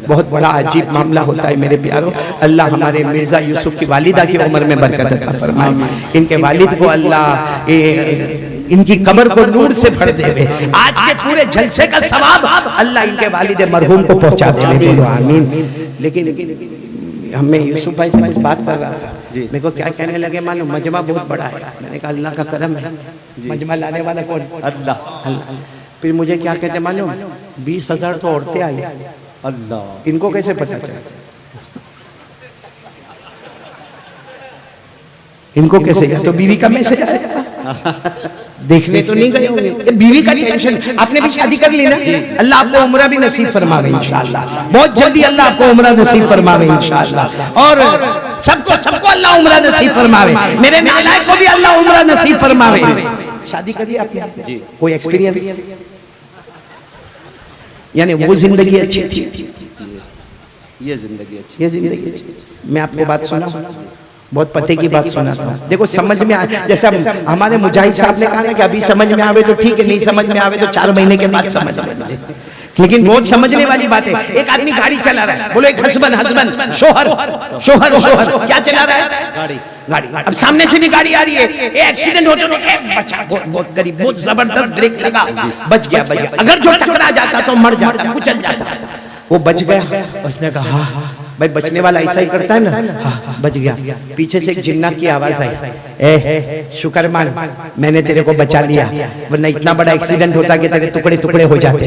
बहुत बड़ा अजीब मामला होता है मेरे प्यारों। अल्लाह हमारे मिर्जा यूसुफ की वालिदा की उम्र में बरकत अता फरमाए, इनके वालिद को अल्लाह इनकी कब्र को नूर से भर देवे, आज के पूरे जलसे का सवाब अल्लाह इनके वालिद मरहूम को पहुंचा देवे, बोलो आमीन। लेकिन हमें यूसुफ भाई से कुछ बात कर रहा था, मेरे को क्या कहने लगे, मानो मजमा बहुत बड़ा है। मैंने कहा अल्लाह का करम है, मजमा लाने वाला कौन? अल्लाह। फिर मुझे क्या कहते मालूम, 20,000 तो औरतें आई। अल्लाह, इनको कैसे पता चला? इनको कैसे? तो बीवी का मैसेज आया, देखने तो नहीं गए होंगे, बीवी का टेंशन। आपने भी शादी कर ली ना, अल्लाह आपको उम्रा भी नसीब फरमावे इंशाअल्लाह, बहुत जल्दी अल्लाह आपको उम्रा नसीब फरमावे इंशाअल्लाह, और सबको अल्लाह उम्रा नसीब फरमावे, मेरे नालायक को भी अल्लाह उम्रा नसीब फरमावे। शादी करी आपने जी? कोई एक्सपीरियंस? यानी वो जिंदगी अच्छी थी, ये जिंदगी। मैं आपको बात सुना, बहुत पते की बात सुना था। देखो समझ में आ, जैसा हमारे मुजाहिद साहब ने कहा ना कि अभी समझ में आवे तो ठीक है, नहीं समझ में आवे तो 4 महीने के बाद समझ में। लेकिन बहुत समझने वाली बात है। एक आदमी गाड़ी चला रहा है, बोलो एक हस्बैंड शोहर क्या चला रहा है? गाड़ी। अब सामने से भी गाड़ी आ रही है, एक्सीडेंट होते एक बचा, बहुत गरीब, बहुत जबरदस्त ब्रेक लगा, बच गया। अगर जो टकरा जाता तो मर जाता, कुचल जाता। वो बच गया। उसने कहा हाँ भाई, बचने वाला ऐसा ही करता है ना, हाँ बच गया। पीछे से एक जिन्नात की आवाज आई, ए शुक्र मान, मैंने तेरे को बचा लिया, वरना इतना बड़ा एक्सीडेंट होता कि तेरे टुकड़े टुकड़े हो जाते।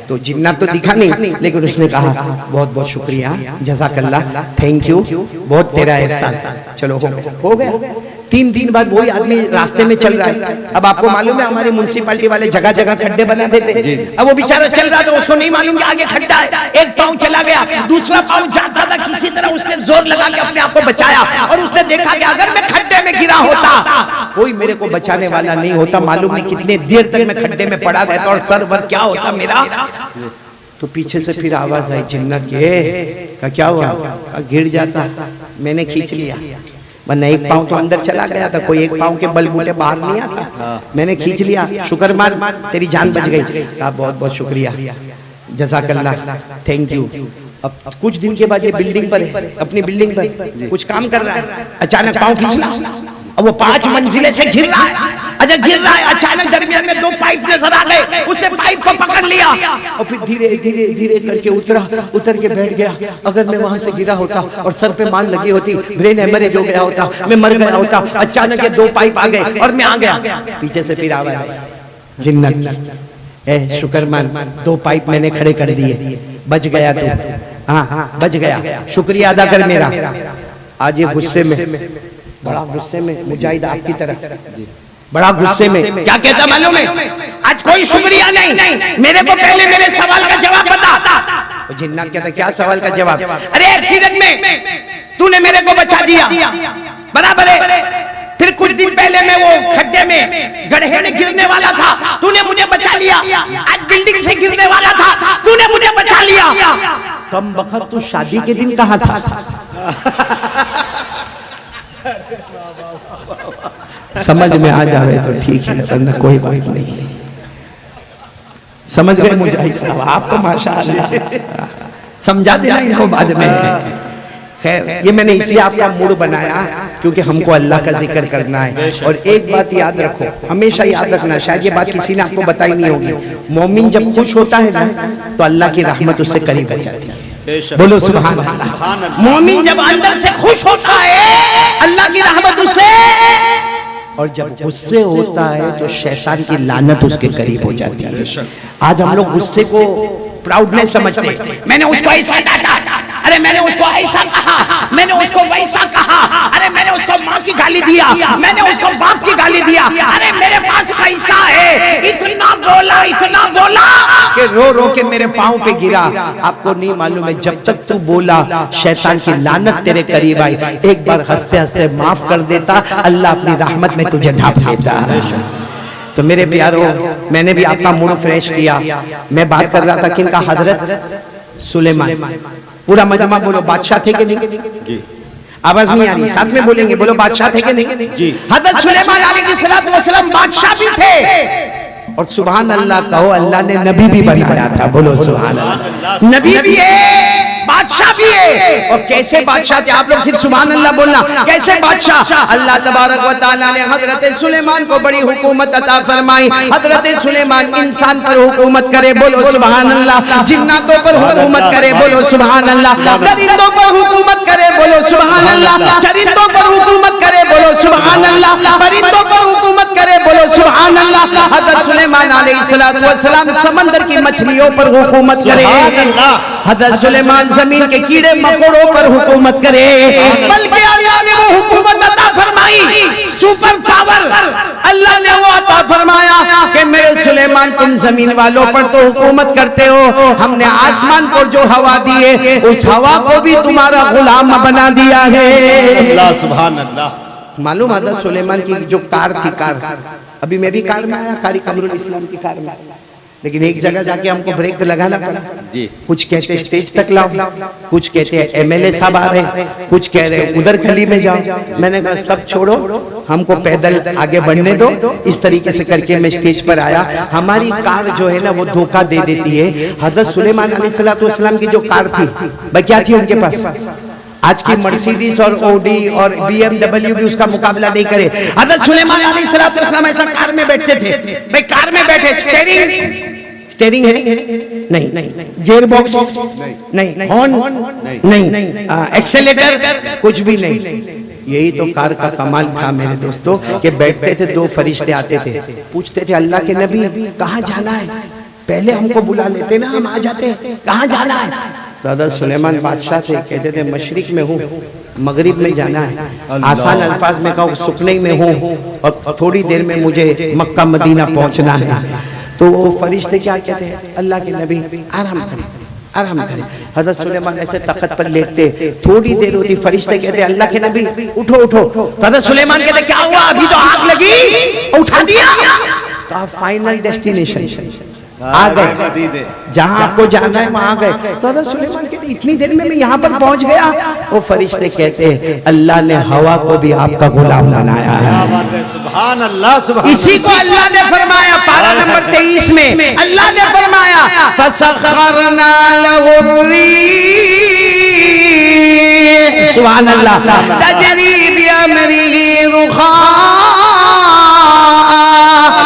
तो जिन्नात तो दिखा नहीं, लेकिन उसने कहा बहुत बहुत शुक्रिया, जज़ाकल्लाह, थैंक यू, बहुत तेरा एहसान। चलो हो गया। 3 दिन बाद वही आदमी रास्ते में चल रहा है। अब आपको मालूम है हमारी म्युनिसिपैलिटी वाले जगह जगह खड्डे बना देते हैं। अब वो बेचारा चल रहा था, उसको नहीं मालूम कि आगे खड्डा है। एक पाँव चला गया, दूसरा पाँव जाता था, किसी तरह उसने जोर लगा के अपने आप को बचाया, और उसने देखा कि अगर मैं खड्डे में गिरा होता कोई मेरे को बचाने वाला नहीं होता। मालूम नहीं कितने देर तक मैं खड्डे में पड़ा रहता और सर वर क्या होता मेरा। तो पीछे से फिर आवाज आई जिन्नत के, क्या हुआ? गिर जाता, मैंने खींच लिया, वरना एक पाँव तो अंदर चला गया था, कोई एक पाँव के बलबूते बाहर नहीं आता, मैंने खींच लिया, शुक्र मान, तेरी जान बच गई। कहा बहुत बहुत शुक्रिया, जज़ाकल्लाह, थैंक यू। अब कुछ दिन के बाद ये बिल्डिंग पर है, अपनी बिल्डिंग पर कुछ काम कर रहा है, अचानक पाँव फिसला, अब वो 5 मंजिले से गिर रहा है। अच्छा गिर रहा है, अचानक दरमियान में दो पाइप नजर आ गए, उसने पाइप को पकड़ लिया और फिर धीरे धीरे धीरे करके उतर के बैठ गया। अगर मैं वहां से गिरा होता और सर पे मान लगी होती, ब्रेन हेमरेज हो गया होता, मैं मर गया होता। अचानक ये दो पाइप आ गए और मैं आ गया। पीछे से फिर आवाज आई, जिन्नत ए शुक्र मान, दो पाइप मैंने खड़े कर दिए, बच गया तू। हाँ बच गया, शुक्रिया अदा कर मेरा। आज ये गुस्से में, बड़ा गुस्से में मुजाहिद आपकी तरह, बड़ा गुस्से में क्या कहता मालूम है, आज कोई शुक्रिया नहीं, मेरे को पहले मेरे सवाल का जवाब बता। जिन्ना कहता क्या सवाल का जवाब? अरे एक्सीडेंट में तूने मेरे को बचा दिया, बराबर है। फिर कुछ दिन पहले मैं वो खड्डे में गड्ढे में गिरने वाला था, तूने मुझे बचा लिया। आज बिल्डिंग से गिरने वाला था, तूने मुझे बचा लिया। कम वक्त तू शादी के दिन कहाँ था? समझ में आ जावे तो ठीक है, वरना कोई बात नहीं। समझ गए मुजाहिद साहब? आपको माशाअल्लाह समझा देना इनको बाद में। खैर ये मैंने इसलिए आपका मूड बनाया क्योंकि हमको अल्लाह का जिक्र करना है। और एक बात याद रखो, हमेशा याद रखना, शायद ये बात किसी ने आपको बताई नहीं होगी, मोमिन जब खुश होता है ना तो अल्लाह की रहमत उससे करीब हो जाती है। बोलो सुभान अल्लाह। मोमिन जब अंदर से खुश होता है अल्लाह की रहमत उससे, और जब गुस्से होता है तो शैतान की लानत उसके करीब हो जाती है। आज हम लोग गुस्से को प्राउडनेस समझते हैं, मैंने उसको ऐसा डांटा, अरे मैंने उसको ऐसा कहा, मैंने उसको वैसा कहा, अरे मैंने उसको माँ की गाली दिया, मैंने उसको बाप की गाली दिया, अरे मेरे पास पैसा है, इतना बोला कि रो रो के मेरे पाँव पे गिरा। आपको नहीं मालूम है, जब तक तू बोला शैतान की लानत तेरे करीब आई। एक बार हंसते हंसते माफ कर देता, अल्लाह अपनी रहमत में तुझे ढांप लेता। तो मेरे प्यारों, मैंने भी आपका मूड फ्रेश किया। मैं बात कर रहा था किनका? हजरत सुलेमान। पूरा मजमा बोलो, बादशाह थे कि नहीं? जी। आवाज नहीं आ रही, साथ में बोलेंगे, बोलो बादशाह थे कि नहीं? जी। हजरत सुलेमान अलैहिस्सलाम बादशाह भी थे, और सुभान अल्लाह कहो, अल्लाह ने नबी भी बनाया था। बोलो सुभान अल्लाह। नबी भी है, बादशाह भी है। और कैसे बादशाह थे? आप लोग सिर्फ सुभान अल्लाह बोलना। कैसे बादशाह? अल्लाह तबारक व तआला ने हजरत सुलेमान को बड़ी हुकूमत अता फरमाई। हजरत सुलेमान इंसान पर हुकूमत करे, बोलो सुभान अल्लाह। जिन्नातों पर हुकूमत करे, बोलो सुभान अल्लाह। परिंदों पर हुकूमत करे, बोलो सुभान अल्लाह। चरिंदों पर हुकूमत करे, बोलो सुभान अल्लाह। परिंदों पर हुकूमत करे, बोलो सुभान अल्लाह। हजरत सुलेमान अलैहिस्सलाम समंदर की मछलियों पर हुकूमत करे, हजरत सुलेमान जमीन के कीड़े मकोड़ों पर हुकूमत करे, बल्कि अल्लाह ने वो हुकूमत अता फरमाई, सुपर पावर अल्लाह ने वो अता फरमाया कि मेरे सुलेमान तुम जमीन वालों पर तो हुकूमत करते हो, हमने आसमान पर जो हवा दी है उस हवा को भी तुम्हारा गुलाम बना दिया है। अल्लाह सुभान अल्लाह। मालूम हजरत सुलेमान की जो कार थी, कार अभी मैं भी कार में आया, कारी कमरुल इस्लाम की कार में, लेकिन एक जगह जाके हमको ब्रेक लगाना पड़ा जी। कुछ कहते स्टेज तक लाओ, कुछ कहते हैं एमएलए साहब आ रहे, कुछ कह रहे उधर गली में जाओ। मैंने कहा सब छोड़ो, हमको पैदल आगे बढ़ने दो। इस तरीके से करके मैं स्टेज पर आया। हमारी कार जो है ना वो धोखा दे देती है। हजरत सुलेमान अलैहिस्सलाम की जो कार थी, भाई क्या थी उनके पास? आज की मर्सिडीज और ओडी और BMW भी उसका मुकाबला नहीं करे। हजरत सुलेमान अलैहिस्सलाम ऐसा कार में बैठते थे, भाई कार में बैठे, स्टेयरिंग है नहीं, गियर बॉक्स नहीं, हॉर्न नहीं, एक्सेलेटर कुछ भी नहीं। यही तो कार का कमाल था मेरे दोस्तों, कि बैठते थे, दो फरिश्ते आते थे, पूछते थे अल्लाह के नबी कहाँ जाना है? पहले हमको बुला लेते ना, हम आ जाते, कहाँ जाना है? दादा सुलेमान बादशाह थे, कहते थे मशरिक में हूँ, मगरिब में जाना है। आसान अल्फाज में कहूँ सुकने में हूँ, और थोड़ी देर में मुझे मक्का मदीना पहुँचना है। तो वो फरिश्ते क्या कहते हैं? अल्लाह के नबी आराम करें, आराम करें। हजरत सुलेमान ऐसे तख्त पर लेटते, थोड़ी देर होती, फरिश्ते कहते अल्लाह के नबी उठो उठो। हजरत सुलेमान कहते क्या हुआ? अभी तो आग लगी, उठा दिया। तो आप फाइनल डेस्टिनेशन आ गए, जहां आपको जाना है वहां गए। तो हजरत सुलेमान कहते इतनी देर में मैं यहाँ पर पहुंच गया। वो फरिश्ते कहते हैं अल्लाह ने हवा को भी आपका गुलाम बनाया है। सुभान अल्लाह, सुभान। इसी को अल्लाह ने फरमाया पारा नंबर 23 में, अल्लाह ने फरमाया फसखरना लहु रीह, सुभान अल्लाह, तजरी बिअमरिही रुखा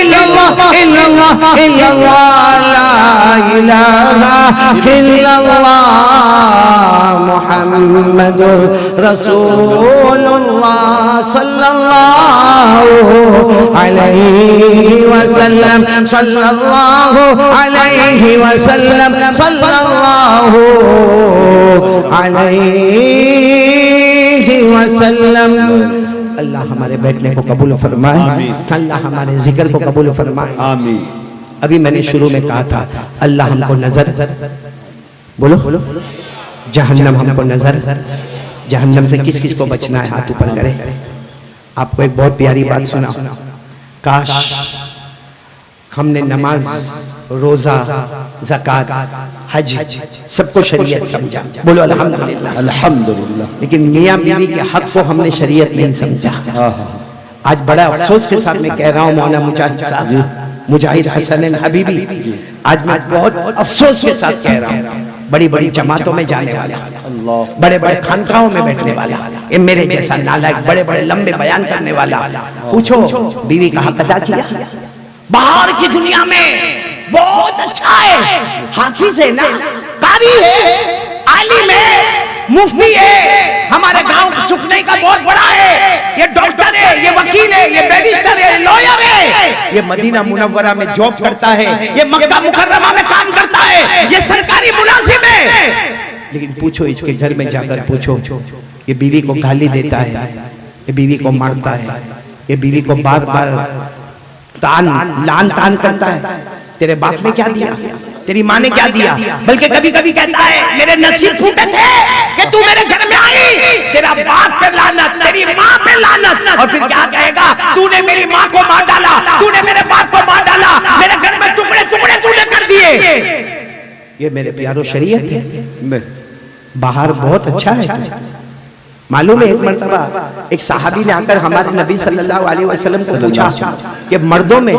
इल्लल्लाह इल्लल्लाह इल्लल्लाह ला इलाहा इल्लल्लाह मुहम्मदुर रसूलुल्लाह सल्लल्लाहु अलैहि वसल्लम सल्लल्लाहु अलैहि वसल्लम सल्लल्लाहु अलैहि वसल्लम। अल्लाह हमारे बैठने को कबूल फरमाए, अल्लाह हमारे जिक्र को कबूल फरमाए, आमीन। अभी मैंने शुरू में कहा था अल्लाह हमको नजर, बोलो जहन्नम हमको नजर, जहन्नम से किस किस को बचना है हाथ ऊपर करे। आपको एक बहुत प्यारी बात सुना, काश हमने नमाज, रोजा, ज़कात, हज सबको शरीयत समझा, बोलो अल्हम्दुलिल्लाह अल्हम्दुलिल्लाह। लेकिन मियाँ बीवी के हक को हमने शरीयत नहीं समझा। आज बड़ा अफसोस के साथ मैं कह रहा हूँ मौलाना मुजाहिद साहब, मुजाहिद हसन हबीबी, आज मैं बहुत अफसोस के साथ कह रहा हूँ, बड़ी बड़ी जमातों में जाने वाला, बड़े बड़े खानकाहों में बैठने वाला, ये मेरे जैसा नालायक बड़े बड़े लंबे बयान करने वाला, पूछो बीवी का हक अदा किया? बाहर की दुनिया में बहुत अच्छा है, हाफिज है ना, कारी है, आलिम है, मुफ्ती है, हमारे गांव सुखने का बहुत बड़ा है, ये डॉक्टर है, ये वकील है, ये बैरिस्टर है, लॉयर है, ये मदीना मुनव्वरा में जॉब करता है, ये मक्का मुकर्रमा में काम करता है, ये सरकारी मुलाजिम है। लेकिन पूछो इसके घर में जाकर पूछो, ये बीवी को गाली देता है, ये बीवी को मारता है, ये बीवी को बार बार लान तान करता है, तेरे बाप ने क्या दिया, तेरी माँ ने क्या दिया, बल्कि कभी कभी कहता है मेरे नसीब फूटे थे कि तू मेरे घर में आई, तेरा बाप पे लानत, तेरी माँ पे लानत, और फिर क्या कहेगा, तूने मेरी माँ को मार डाला, तूने मेरे बाप को मार डाला, मेरे घर में टुकड़े टुकड़े तूने कर दिए। ये मेरे प्यारो शरीयत है। बाहर बहुत अच्छा है, मालूम है एक मर्तबा एक सहाबी ने आकर हमारे नबी सल्लल्लाहु अलैहि वसल्लम को पूछा कि मर्दों में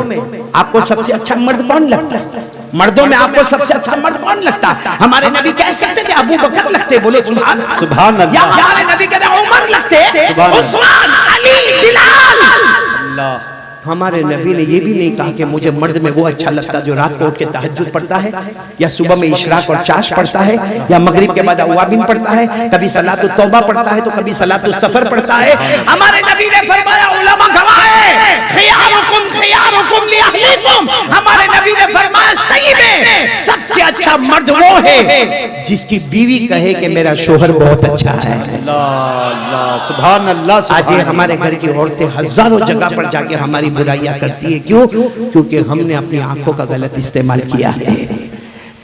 आपको सबसे अच्छा मर्द कौन लगता है, मर्दों में आपको सबसे अच्छा मर्द कौन लगता है? हमारे नबी कह सकते थे अबू बकर लगते, बोलो सुभान सुभान अल्लाह। या हमारे नबी कहते उमर लगते, उस्मान, अली, बिलाल। अल्लाह, हमारे नबी ने ये भी नहीं कहा कि मुझे मर्द में वो अच्छा लगता जो रात को उठ के तहज्जुद पढ़ता है, या सुबह में इशराक और चाश पढ़ता है, या मगरिब के बाद अवाबिन पढ़ता है, कभी सलातुत तौबा पढ़ता है तो कभी सलातुत सफर पढ़ता है। हमारे नबी ने फरमाया उलमा गवाह है, खियारुकुम खियारुकुम लिअहलिकुम। हमारे नबी ने फरमाया सही में सबसे अच्छा मर्द वो है जिसकी बीवी कहे कि मेरा शोहर बहुत अच्छा है। अल्लाह सुभान अल्लाह। आज ये हमारे घर की औरतें हजारों जगह पर जाके हमारी बुराइयां करती है, क्यों? क्योंकि हमने अपनी आंखों का गलत इस्तेमाल किया है।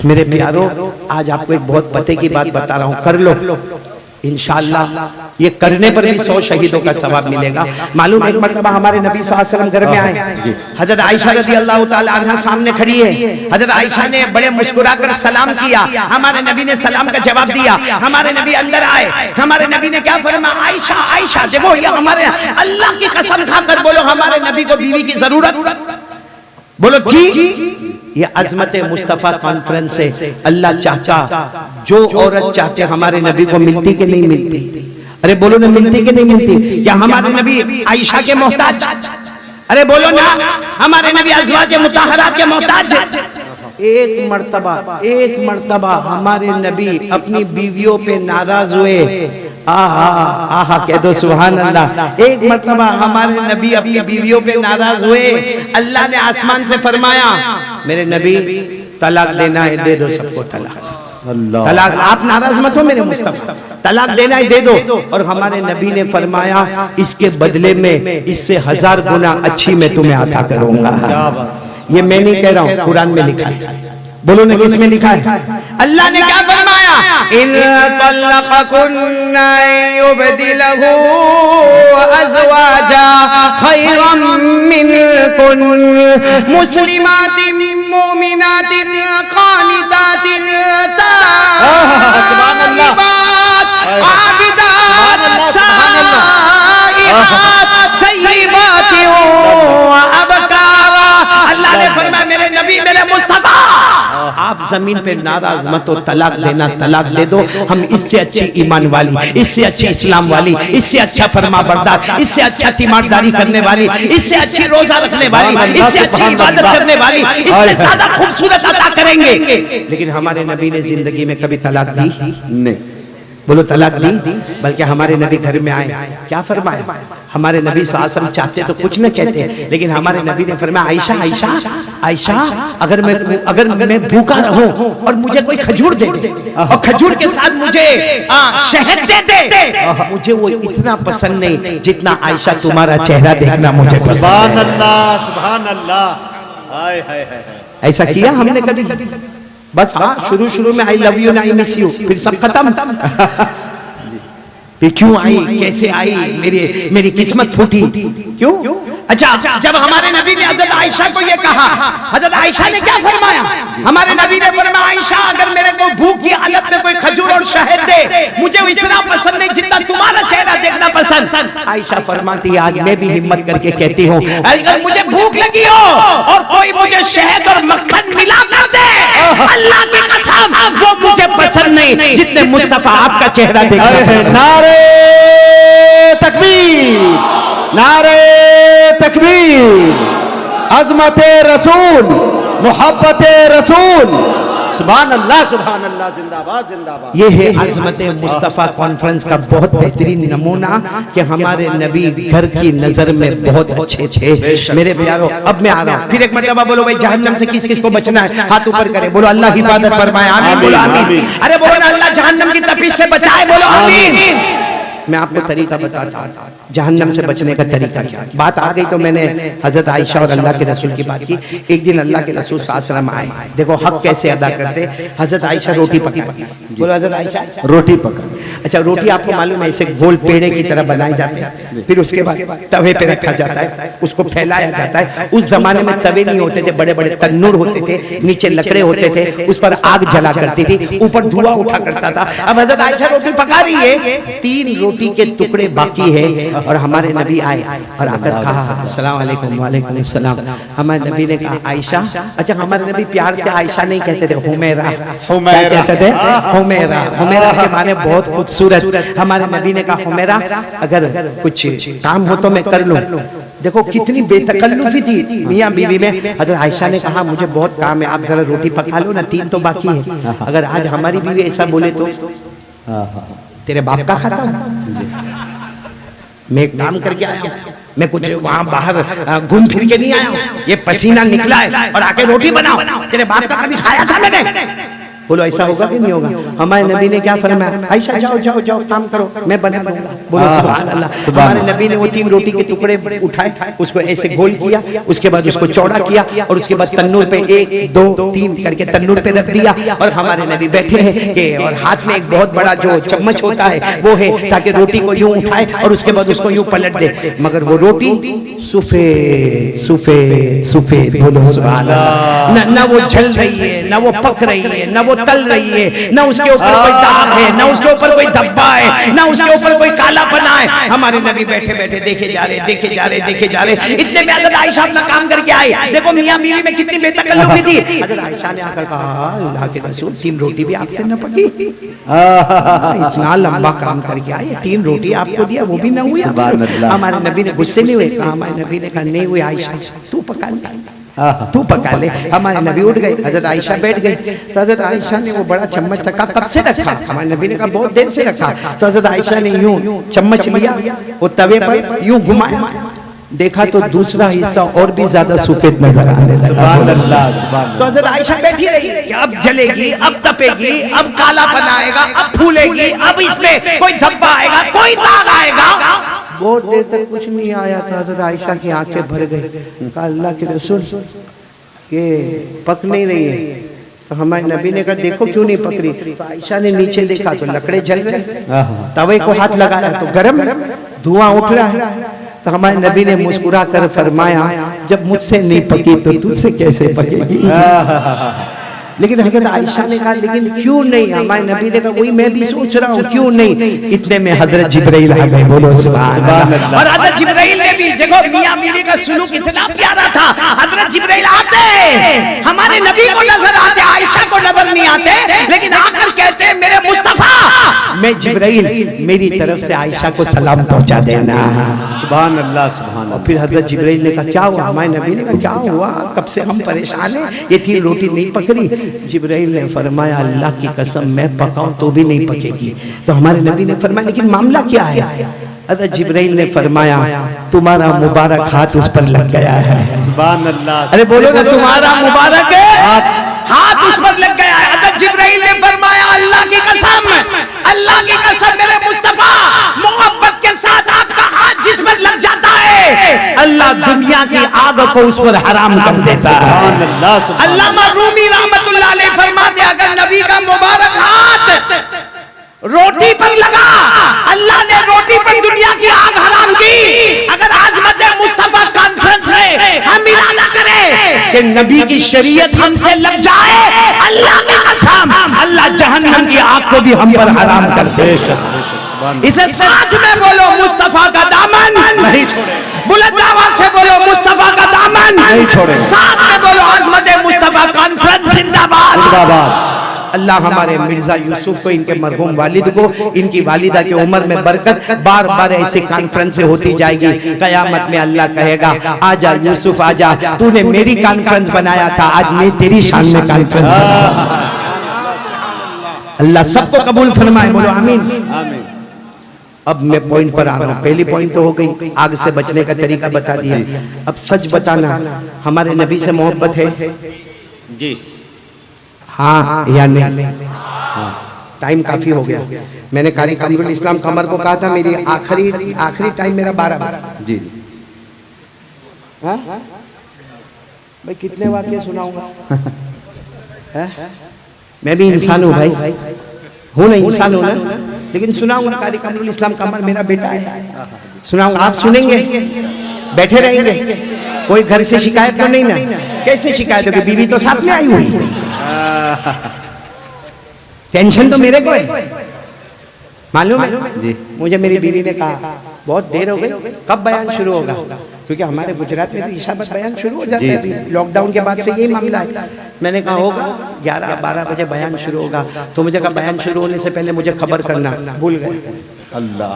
मेरे प्यारों, आज आपको एक बहुत पते की बात बता रहा हूं, कर लो इंशाअल्लाह, ये करने पर भी 100 शहीदों का सवाब मिलेगा। मालूम एक मरतबा हमारे नबी सल्लल्लाहु अलैहि वसल्लम घर में आए, हजरत आयशा रज़ी अल्लाह ताला अन्हा सामने खड़ी है, हजरत आयशा ने बड़े मुस्कुराकर सलाम किया, हमारे नबी ने सलाम का जवाब दिया, हमारे नबी अंदर आए, हमारे नबी ने क्या फरमाया, आयशा आयशा देखो ये हमारे अल्लाह की कसम खाकर बोलो हमारे नबी को बीवी की जरूरत, बोलो थी। ये अजमत मुस्तफा कॉन्फ्रेंस से अल्लाह चाहता जो औरत चाहते हमारे नबी को मिलती कि नहीं मिलती? अरे बोलो ना, मिलती कि नहीं मिलती? क्या हमारे नबी आयशा के मोहताज? अरे बोलो ना, हमारे नबी अज़वाज मुताहरात के मोहताज? एक मर्तबा हमारे नबी अपनी बीवियों पे नाराज हुए, आहा आहा कह दो सुभान अल्लाह। एक मर्तबा हमारे नबी अपनी बीवियों पे नाराज हुए, अल्लाह ने आसमान से फरमाया मेरे नबी तलाक देना है दे दो सबको तलाक, तलाक आप नाराज मत हो मेरे मुस्तफा, तलाक देना है दे दो। और हमारे नबी ने फरमाया इसके बदले में इससे 1000 गुना अच्छी मैं तुम्हें अता करूंगा। ये मैं नहीं कह रहा हूँ, कुरान में लिखा है, बोलो ना किसमें लिखा है? अल्लाह ने क्या फरमाया, इन तल्लक़कुन्ना युबदिलहु अज़वाजा खैरम मिनकुन मुस्लिमातिन मुमिनातिन क़ानितातिन ताइबात आबिदात साइहात तय्यिबात अबकारा। अल्लाह ने फरमाया मेरे नबी मेरे मुस्तफा आप जमीन पे नाराज मत हो, तलाक देना तलाक दे दो, हम इससे अच्छी ईमान वाली, इससे अच्छी इस्लाम वाली, इससे अच्छा फरमा बरदार, इससे अच्छा तीमारदारी करने वाली, इससे अच्छी रोजा रखने वाली, इससे अच्छी इबादत करने वाली, इससे ज्यादा खूबसूरत अता करेंगे। लेकिन हमारे नबी ने जिंदगी में कभी तलाक दी नहीं। बोलो तलाक दी। बल्कि हमारे नबी घर में आए, क्या फरमाया? हमारे नबी सल्लल्लाहु अलैहि वसल्लम चाहते तो कुछ न कहते, लेकिन हमारे नबी ने फरमाया आयशा आयशा आयशा, अगर मैं भूखा रहूं और मुझे कोई खजूर दे दे और खजूर के साथ मुझे शहद दे दे, मुझे वो इतना पसंद नहीं जितना आयशा तुम्हारा चेहरा देखना मुझे। सुभान अल्लाह, सुभान अल्लाह। हाय हाय हाय। ऐसा किया हमने कभी? बस हाँ, शुरू में आई लव यू ना आई मिस यू, फिर सब खत्म। फिर क्यों आई, कैसे आई, मेरी किस्मत फूटी, क्यों? अच्छा, जब हमारे नबी ने हजरत आयशा को ये कहा, हजरत आयशा ने क्या फरमाया? हमारे नबी ने फरमाया आयशा, अगर मेरे को भूख की हालत में कोई खजूर और शहद दे, मुझे इतना पसंद नहीं जितना तुम्हारा चेहरा देखना पसंद। आयशा फरमाती आज मैं भी हिम्मत करके कहती हूँ, अगर मुझे भूख लगी हो और कोई मुझे शहद और मक्खन मिला कर दे, अल्लाह की कसम वो मुझे पसंद नहीं जितने मुस्तफा आपका चेहरा देखना। नारे तकबीर, नारे तकबीर, अज़मते रसूल, मोहब्बते रसूल, सुभान अल्लाह, सुभान अल्लाह, जिंदाबाद जिंदाबाद। ये है अज़मते मुस्तफ़ा कॉन्फ्रेंस का बहुत बेहतरीन नमूना कि हमारे नबी घर की नजर में बहुत अच्छे थे। मेरे प्यारो, अब मैं आ रहा हूँ, फिर एक मरतबा बोलो भाई जहन्नम से किस किस को बचना है, हाथ ऊपर करे, बोलो अल्लाह हिफाजत फरमाए, आमीन बोलो आमीन। अरे बोलो ना अल्लाह जहन्नम की तपिश से बचाए, बोलो आमीन। मैं आपको तरीका बताता हूँ जहन्नम से बचने का तरीका क्या। बात आ गई तो मैंने हजरत आयशा और अल्लाह के रसूल की बात की। एक दिन अल्लाह के रसूल सल्लल्लाहु अलैहि वसल्लम आए, देखो हक कैसे अदा करते। हजरत आयशा रोटी पकाई, बोलो हजरत आयशा रोटी पका। अच्छा, रोटी आपको मालूम है ऐसे गोल पेड़े की तरह बनाए जाते हैं, फिर उसके बाद तवे पे रखा जाता है, उसको फैलाया जाता है। उस जमाने में तवे नहीं होते थे, बड़े बड़े तन्नूर होते थे, नीचे लकड़े होते थे, उस पर आग जला करती थी, ऊपर धुआं उठा करता था। अब हजरत आयशा रोटी पका रही है, 3 रोटी के टुकड़े बाकी है और हमारे नबी आए और आकर कहा अस्सलाम वालेकुम, वालेकुम अस्सलाम। हमारे नबी ने कहा आयशा, अच्छा हमारे नबी प्यार से आयशा नहीं कहते थे, हुमैरा कहते थे, हुमैरा। हुमैरा के माने बहुत खूबसूरत। हमारे नबी ने कहा हुमैरा, अगर कुछ काम हो तो मैं कर लूं। देखो कितनी बेतकल्लुफी थी मियां बीवी में। हजरत आयशा ने कहा मुझे बहुत काम है, आप जरा रोटी पका लो ना, 3 तो बाकी है। अगर आज हमारी बीवी ऐसा बोले तो तेरे बाप का खाता हूं, मैं एक काम करके आया हूं, मैं कुछ वहां बाहर घूम फिर के नहीं आया हूं, ये पसीना निकला है और आके रोटी बनाओ, तेरे बाप का कभी खाया था मैंने? बोलो ऐसा होगा कि नहीं होगा? हमारे नबी ने क्या फरमाया, आयशा जाओ जाओ जाओ काम करो, मैं बना दूंगा। बोलो सुभान अल्लाह। हमारे नबी ने वो 3 रोटी के टुकड़े उठाए, उसको ऐसे गोल किया, उसके बाद उसको चौड़ा किया और उसके बाद तन्नूर पे 1 2 3 करके तन्नूर पे रख दिया। और हमारे नबी बैठे हैं कि और हाथ में एक बहुत बड़ा जो चम्मच होता है वो है, ताकि रोटी को यूं उठाए और उसके बाद उसको यूं पलट दे। मगर वो रोटी सफेद सफेद सफेद, बोलो सुभान अल्लाह। ना वो जल रही है, ना वो पक रही है, ना वो तल रही है, ना उसके ऊपर कोई दाग है, ना उसके ऊपर कोई धब्बा है, ना उसके ऊपर कोई काला पना है। हमारे नबी बैठे बैठे देखे जा रहे, देखे जा रहे, देखे जा रहे। इतने में हज़रत आयशा अपना काम करके आई। देखो मियां बीवी में कितनी बेतकल्लुफी थी। हज़रत आयशा ने आकर कहा अल्लाह के रसूल 3 रोटी भी आपसे न पकी, इतना लंबा काम करके आए, 3 रोटी आपको दिया वो भी न हुई। हमारे नबी ने गुस्से नहीं हुए, हमारे नबी ने कहा नहीं हुई आयशा, तू पका ले, तू पका ले। हमारे नबी उठ गए, हजरत आयशा बैठ गई। तो हजरत आयशा ने वो बड़ा चम्मच रखा, कब से रखा? हमारे नबी ने कहा बहुत देर से रखा। तो हजरत आयशा ने यूं चम्मच लिया, वो तवे पर यूं घुमाया, देखा तो दूसरा हिस्सा और भी ज्यादा सफेद नजर आने लगा। तो हजरत आयशा बैठी रही, अब जलेगी, अब तपेगी, अब काला बनाएगा, अब फूलेगी, अब इसमें कोई धब्बा आएगा, कोई दाग आएगा। बहुत देर तक कुछ नहीं आया था। हजरत आयशा की आंखें भर गई। कहा अल्लाह के रसूल ये पक नहीं रही है। तो हमारे नबी ने कहा देखो क्यों नहीं पक रही? तो आयशा ने नीचे देखा तो लकड़े जल रहे, तवे को हाथ लगाया तो गरम धुआं उठ रहा है। तो हमारे नबी ने मुस्कुरा कर फरमाया जब मुझसे नहीं पकी तो तुझसे कैसे पकेगी? लेकिन हजरत आयशा ने कहा लेकिन क्यों नहीं? हमारे नबी ने कहा वही मैं भी सोच रहा हूँ, क्यों नहीं? इतने में हजरत जिब्राइल आ गए। बोलो सुभान अल्लाह। और हजरत जिब्राइल ने भी देखो मियां बीवी का सुलूक इतना प्यारा था। हजरत जिब्राइल आते, हमारे नबी को नजर आते, आयशा को नजर नहीं आते, लेकिन आकर कहते मेरे मुस्तफा, मैं जिब्राइल, मेरी तरफ से आयशा को सलाम पहुंचा देना। सुभान अल्लाह सुभान अल्लाह। फिर हजरत जिब्राइल ने कहा क्या हुआ? हमारे नबी ने कहा क्या हुआ, कब से हम परेशान हैं, ये 3 रोटी नहीं पक रही। जिब्राइल ने फरमाया अल्लाह की कसम मैं पकाऊं तो भी नहीं पकेगी। तो हमारे नबी ने फरमाया लेकिन मामला क्या है? हजरत जिब्राइल ने फरमाया तुम्हारा मुबारक हाथ उस पर लग गया है। सुभान अल्लाह। अरे बोलो ना, तुम्हारा मुबारक हाथ उस पर लग गया है। हजरत जिब्राइल ने फरमाया अल्लाह की कसम, अल्लाह की कसम मेरे मुस्तफा, मोहब्बत के साथ आपका हाथ जिस पर लग जाता है अल्लाह दुनिया की आग को उस पर हराम कर देता है। अल्लामा रूमी रहमतुल्लाह अलैह फरमाते अगर नबी का मुबारक हाथ रोटी पर लगा, अल्लाह ने रोटी पर दुनिया की आग हराम की। अगर आज़मत मुस्तफा कॉन्फ्रेंस में हम इरादा करें कि नबी की शरीयत हमसे लग जाए, अल्लाह की कसम अल्लाह जहन्नम की आग को भी हम पर हराम कर दे। इसे साथ में बोलो मुस्तफा का दामन नहीं छोड़े। बुलंद आवाज से बोलो मुस्तफा का दामन नहीं छोड़े। साथ में बोलो आज़मत मुस्तफा कॉन्फ्रेंस जिंदाबाद जिंदाबाद। अल्लाह हमारे मिर्जा यूसुफ को, इनके मरहूम वालिद को, इनकी वालिदा की उम्र में बरकत, बार बार ऐसी कॉन्फ्रेंस होती जाएगी। कयामत में अल्लाह कहेगा आजा यूसुफ आजा, तूने मेरी कॉन्फ्रेंस बनाया था, आज मैं तेरी शान में कॉन्फ्रेंस। अल्लाह सबको कबूल फरमाए, बोलो आमीन आमीन। अब मैं पॉइंट पर आ रहा हूँ। पहली पॉइंट तो हो गई, आग से बचने का तरीका बता दिया। अब सच बताना, हमारे नबी से मोहब्बत है जी हाँ या नहीं? टाइम काफी हो गया। मैंने कारी कामरुल इस्लाम कमर को कहा था मेरी आखिरी टाइम मेरा 12 जी। हाँ भाई कितने वाक्य सुनाऊंगा? मैं भी इंसान हूँ भाई, हूँ ना, इंसान हूँ ना, लेकिन सुनाऊंगा। कारी कामरुल इस्लाम कमर मेरा बेटा है, सुनाऊंगा। आप सुनेंगे, बैठे रहेंगे, कोई घर से शिकायत तो नहीं ना? कैसे शिकायत होगी? बीवी तो साथ में आई हुई, टेंशन तो मेरे को है, मालूम है जी। मुझे मेरी बीवी ने कहा बहुत देर हो गई, कब बयान शुरू होगा? क्योंकि हमारे गुजरात में तो ईशाबत बयान शुरू हो जाता है, लॉकडाउन के बाद से यही मामला है। मैंने कहा होगा 11-12 बजे बयान शुरू होगा। तो मुझे कहा बयान शुरू होने से पहले मुझे खबर करना, भूल गए। अल्लाह,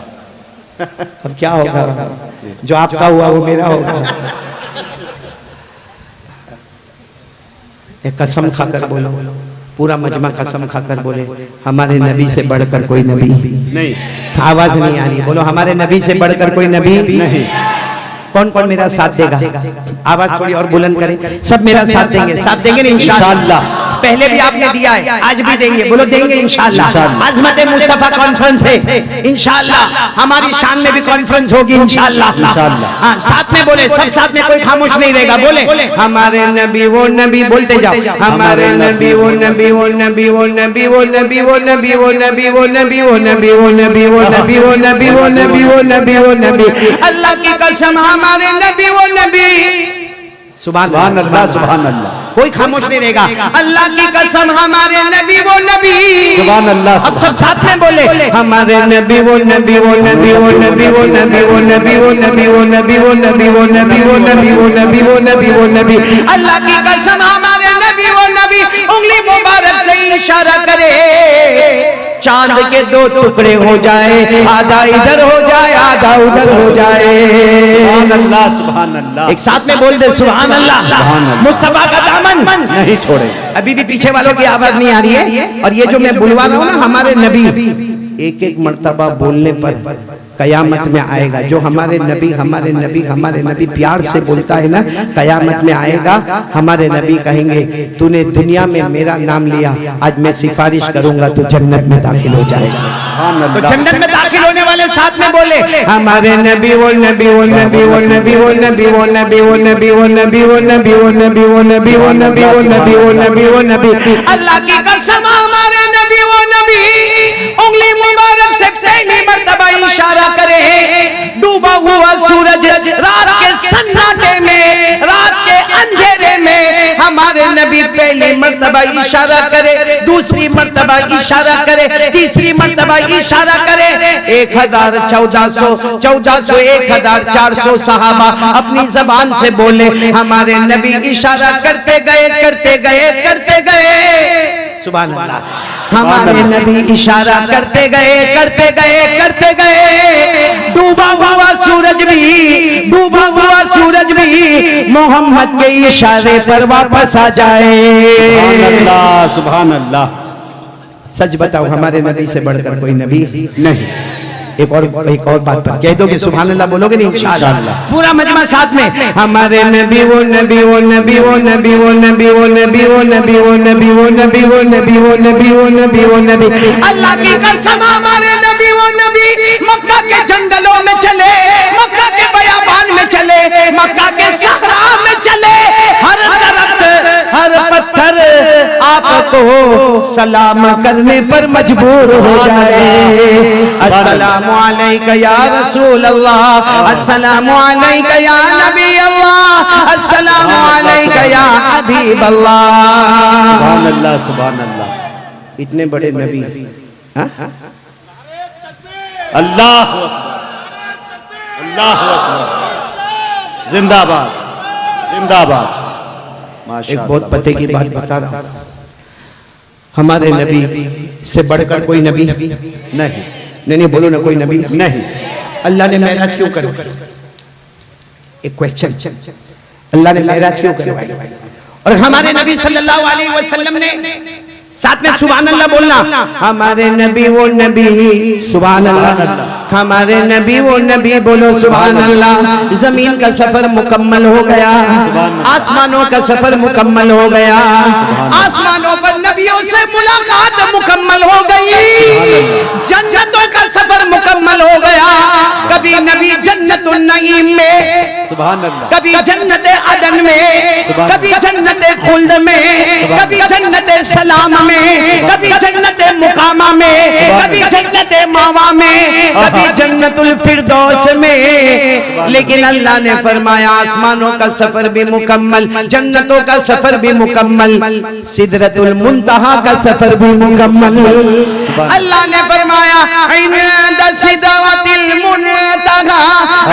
अब क्या होगा? जो आपका हुआ वो मेरा होगा। एक कसम खाकर बोलो, पूरा मजमा कसम खाकर बोले हमारे नबी से बढ़कर कोई नबी नहीं। आवाज नहीं आ रही, बोलो हमारे नबी से बढ़कर कोई नबी नहीं। कौन कौन मेरा साथ देगा? आवाज थोड़ी और बुलंद करें, सब मेरा साथ देंगे, साथ देंगे ना इंशाअल्लाह। पहले भी आपने दिया है, आज भी देंगे, बोलो देंगे इंशाअल्लाह। आज़मत मुस्तफा कॉन्फ्रेंस है इंशाअल्लाह, हमारी शान में भी कॉन्फ्रेंस होगी इंशाअल्लाह। हाँ साथ में बोले, सब साथ में, कोई खामोश नहीं रहेगा। बोले हमारे नबी वो नबी, बोलते जाओ हमारे नबी वो नबी वो नबी वो नबी वो नबी वो नबी वो नबी वो नबी वो नबी वो नबी वो नबी वो नबी वो नबी वो नबी वो नबी, अल्लाह की कसम हमारे नबी वो नबी। सुभान अल्लाह, सुभान अल्लाह, कोई खामोश नहीं रहेगा। अल्लाह की कसम हमारे नबी वो नबी। सुभान अल्लाह। अब सब साथ में बोले हमारे नबी वो नबी वो नबी वो नबी वो नबी वो नबी वो नबी वो नबी वो नबी वो नबी वो नबी वो नबी वो नबी वो नबी, अल्लाह की कसम हमारे नबी वो नबी। उंगली मुबारक से इशारा करे, चांद के 2 टुकड़े हो जाए, आधा इधर हो जाए आधा उधर हो जाए। सुभान अल्लाह, सुभान अल्लाह। एक साथ में बोल दे सुभान अल्लाह। मुस्तफा का दामन नहीं छोड़े। अभी भी पीछे वालों की आवाज नहीं आ रही है। और ये जो मैं बुलवा रहा हूँ ना, हमारे नबी एक एक मर्तबा बोलने पर कयामत में आएगा। जो हमारे नबी प्यार से बोलता है ना, कयामत में आएगा हमारे नबी कहेंगे तूने दुनिया में मेरा नाम लिया, आज मैं सिफारिश करूंगा तो जन्नत में दाखिल हो जाएगा। तो जन्नत में दाखिल होने वाले साथ में बोले हमारे नबी वो नबी वो नबी वो नबी वो नबी वो नबी वो नबी वो नबी वो नबी वो नबी वो नबी वो नबी वो नबी वो नबी वो नबी, अल्लाह की कसम हमारे नबी वो नबी। उंगली मुबारक से पहली मर्तबा इशारा करे, डूबा हुआ सूरज रात के सन्नाटे में, रात के अंधेरे में हमारे नबी नबी पहली मर्तबा इशारा करे, दूसरी मर्तबा इशारा करे, तीसरी मर्तबा इशारा करे। 1400 1400 सहाबा अपनी जबान से बोले, हमारे नबी इशारा करते गए करते गए करते गए। सुभान अल्लाह। हमारे नबी इशारा करते गए करते गए करते गए। डूबा हुआ सूरज भी मोहम्मद के इशारे पर वापस आ जाए। सुभान अल्लाह, सुभान अल्लाह। सच बताओ, हमारे नबी से बढ़कर कोई नबी नहीं। एक और बात पर कह दोगे सुभान अल्लाह, बोलोगे नहीं इंशाअल्लाह? पूरा मजमा साथ में। हमारे नबी वो नबी वो नबी वो नबी वो नबी वो नबी वो नबी वो नबी वो नबी वो नबी वो नबी वो नबी वो नबी। अल्लाह की कसम, हमारे नबी वो नबी मक्का के जंगलों में चले, मक्का के बयाबान में चले, मक्का के सहरा में चले, हर दरख्त हर पत्थर आपको सलाम करने पर मजबूर हो जाए। अस्सलामु अलैका या रसूल अल्लाह, अस्सलामु अलैका या नबी अल्लाह, अस्सलामु अलैका या हबीब अल्लाह। सुभान अल्लाह, सुभान अल्लाह। इतने बड़े नबी। अल्लाह अल्लाह जिंदाबाद जिंदाबाद। एक बहुत पते की बात बता रहा हूं, हमारे नबी से बढ़कर कोई नबी नहीं। नहीं बोलो ना, कोई नबी नहीं। अल्लाह ने मेराज क्यों करवाई? एक क्वेश्चन, अल्लाह ने मेराज क्यों करवाई? और हमारे नबी सल्लल्लाहु अलैहि वसल्लम ने साथ में सुभान अल्लाह बोलना। हमारे नबी वो नबी, सुभान अल्लाह। हमारे नबी वो नबी, बोलो सुभान अल्लाह। जमीन का सफर मुकम्मल हो गया, आसमानों का सफर मुकम्मल हो गया, आसमानों पर नबियों से मुलाकात मुकम्मल हो गई, जन्नतों का सफर मुकम्मल हो गया। कभी नबी जन्नतुन नईम में, सुभान अल्लाह, कभी जन्नत अदन में, कभी जन्नत खुल्द में, कभी जन्नत सलाम में, कभी जन्नत मुकामा में, कभी जन्नत मावा में, कभी जन्नतुल फिरदौस में। लेकिन अल्लाह ने फरमाया आसमानों का सफर भी मुकम्मल, जन्नतों का सफर भी मुकम्मल, सिदरतुल मुंतहा का सफर भी मुकम्मल। अल्लाह ने फरमाया इंद सिदरतिल मुंतहा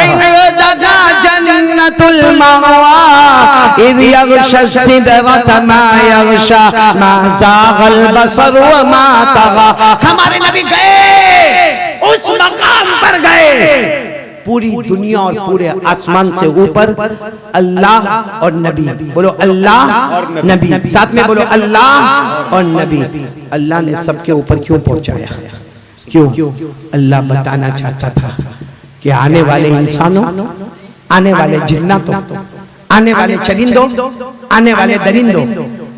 इंदहा जन्नतुल मावा इद यग़शा सिदरत मा यग़शा मा ज़ाग़ल बसर व मा तग़ा। हमारे नबी गए, उस मकाम पर गए, पूरी दुनिया और पूरे आसमान से ऊपर अल्लाह और नबी, बोलो अल्लाह और नबी, साथ में बोलो अल्लाह और नबी। अल्लाह ने सबके ऊपर क्यों पहुंचाया? क्यों? अल्लाह बताना चाहता था कि आने वाले इंसानों, आने वाले जिन्नातों, आने वाले चरिंदों, आने वाले दरिंदों,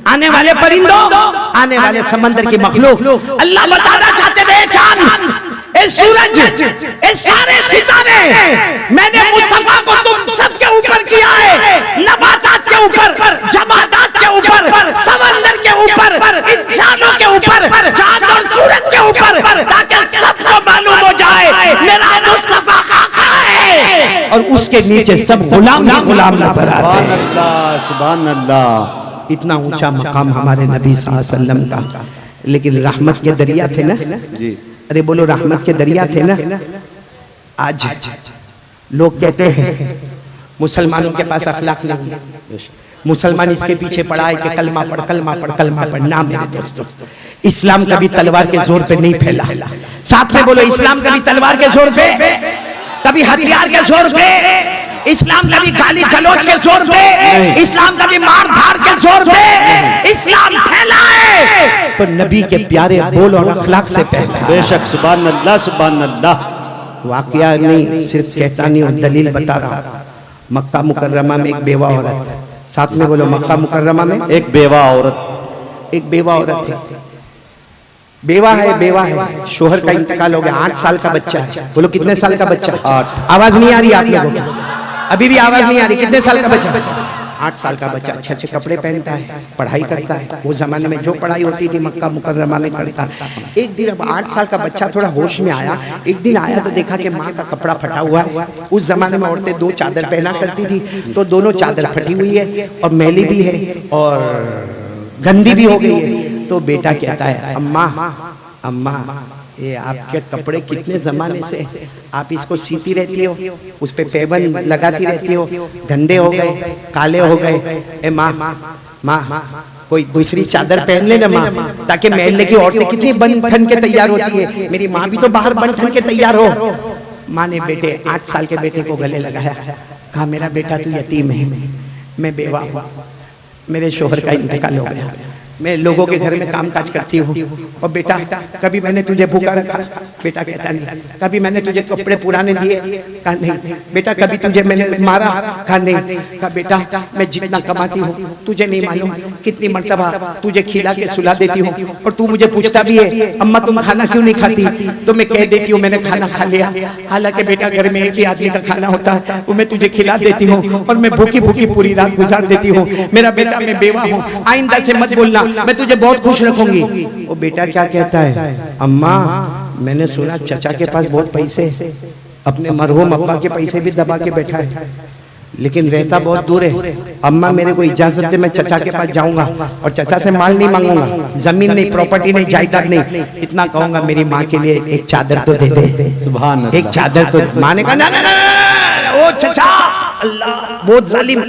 आने वाले परिंदों, आने वाले समंदर की मखलूक, अल्लाह बताना चाहते थे चांद, ए सूरज, ए सारे सितारे मैंने मुस्तफा को तुम सबके ऊपर किया है, नबातात के ऊपर, जमादात के ऊपर, समंदर के ऊपर, इंसानों के ऊपर, चांद और सूरज के ऊपर, ताकि सबको मालूम हो जाए मेरा मुस्तफा आका है। और उसके नीचे सब गुलाम ही गुलाम नजर आते हैं। सुभान अल्लाह, सुभान अल्लाह। इतना ऊंचा मकाम हमारे नबी सल्लल्लाहु अलैहि वसल्लम का। लेकिन रहमत के दरिया थे ना जी, अरे बोलो रहमत के दरिया थे ना। आज लोग कहते हैं मुसलमानों के पास अखलाक नहीं है, मुसलमान इसके पीछे पड़ा है कि कलमा पढ़ कलमा पढ़ कलमा पढ़। ना मेरे दोस्तों, इस्लाम कभी तलवार के जोर पे नहीं फैला। साथ में बोलो इस्लाम कभी तलवार के जोर पे, कभी हथियार के जोर पे, इस्लाम कभी गाली गलौज के जोर पे, इस्लाम कभी मार धार के जोर पे इस्लाम फैला है तो नबी के प्यारे बोल और अखलाक से फैला। बेशक, सुभान अल्लाह, सुभान अल्लाह। वाकया नहीं, सिर्फ कहता नहीं और दलील बता रहा। मक्का मुकर्रमा में एक बेवा औरत, साथ में बोलो मक्का मुकर्रमा में एक बेवा औरत, एक बेवा औरत है। बेवा है, शोहर का इंतकाल हो गया, 8 साल का बच्चा है। बोलो कितने साल का बच्चा? 8। आवाज नहीं आ रही आप लोगों को? अभी भी आवाज नहीं आ रही? कितने साल का बच्चा? 8 साल का बच्चा। अच्छे अच्छे कपड़े पहनता है, पढ़ाई करता है। वो जमाने में जो पढ़ाई होती थी मक्का मुकर्रमा में करता। एक दिन अब 8 साल का बच्चा थोड़ा होश में आया। एक दिन आया तो देखा कि माँ का कपड़ा फटा हुआ है। उस जमाने में औरतें 2 चादर पहना करती थी, तो दोनों चादर फटी हुई है और मैली भी है और गंदी भी हो गई है। तो बेटा कहता है अम्मा अम्मा ये आपके कपड़े कितने जमाने से आप इसको सीती रहती हो, उस पे पेबन लगाती रहती हो, गंदे हो गए, काले हो गए। ए माँ माँ कोई दूसरी चादर पहन ले ना माँ, ताकि महल्ले की औरतें कितनी बन ठन के तैयार होती है, मेरी माँ भी तो बाहर बन ठन के तैयार हो। माँ ने बेटे 8 साल के बेटे को गले लगाया, कहा मेरा बेटा तू यतीम है, मैं बेवा हूँ, मेरे शोहर का इंतकाल हो गया, मैं लोगों के घर में काम काज करती हूँ। और बेटा कभी मैंने तुझे भूखा रखा? बेटा कहता नहीं। कभी मैंने तुझे कपड़े पुराने दिए? कहा नहीं। बेटा कभी तुझे मैंने मारा? कहा नहीं। कहा बेटा मैं जितना कमाती हूँ तुझे नहीं मालूम कितनी मर्तबा तुझे खिला के सुला देती हूँ, और तू मुझे पूछता भी है अम्मा तुम खाना क्यों नहीं खाती, तो मैं कह देती हूँ मैंने खाना खा लिया। हालांकि बेटा घर में एक ही आदमी का खाना होता है, वो मैं तुझे खिला देती हूँ और मैं भूखी भूखी पूरी रात गुजार देती हूँ। मेरा बेटा मैं बेवा हूँ, आइंदा से मत बोलना, मैं तुझे बहुत खुश रखूंगी। वो बेटा क्या कहता है, अम्मा मैंने सुना चचा के पास बहुत पैसे, अपने मरहूम अब्बा के पैसे भी दबा के बैठा है, लेकिन रहता बहुत दूर है। अम्मा मेरे को इजाजत दे, मैं चचा के पास जाऊंगा और चचा से माल नहीं मांगूंगा, जमीन नहीं, प्रॉपर्टी नहीं, जायदाद नहीं, इतना कहूंगा मेरी माँ के लिए एक चादर तो दे दे। सुभान अल्लाह। एक चादर तो। माँ ने कहा ना ना ना ओ चचा, अल्लाह बहुत जालिम,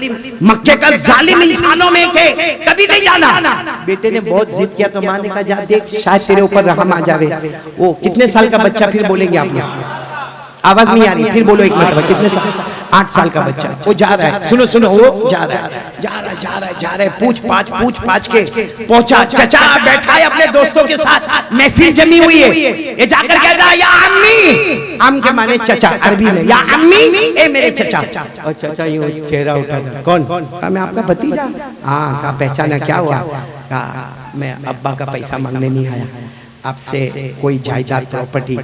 मक्के का जालिम इंसानों में के कभी नहीं जाना। बेटे ने बहुत जिद किया तो माँ ने कहा जा देख शायद तेरे ऊपर रहम आ जावे। वो कितने साल का बच्चा, फिर बोलेंगे आप लोग, आवाज नहीं आ रही, फिर बोलो एक मरतबा। कितने साल? 8 साल का बच्चा, वो जा रहा है, सुनो सुनो, वो जा रहा है, पूछ पाछ के पहुंचा, चचा बैठा है अपने दोस्तों के साथ, महफिल जमी हुई है, ये जाकर कहता है या अम्मी, आम के माने चचा अरबी में, या अम्मी ए मेरे चचा। और चचा यूं चेहरा उठा, कौन? कहा मैं आपका भतीजा। हाँ, कहा पहचाना, क्या हुआ? कहा मैं अब्बा का पैसा मांगने नहीं आया, आपसे कोई जायदाद प्रॉपर्टी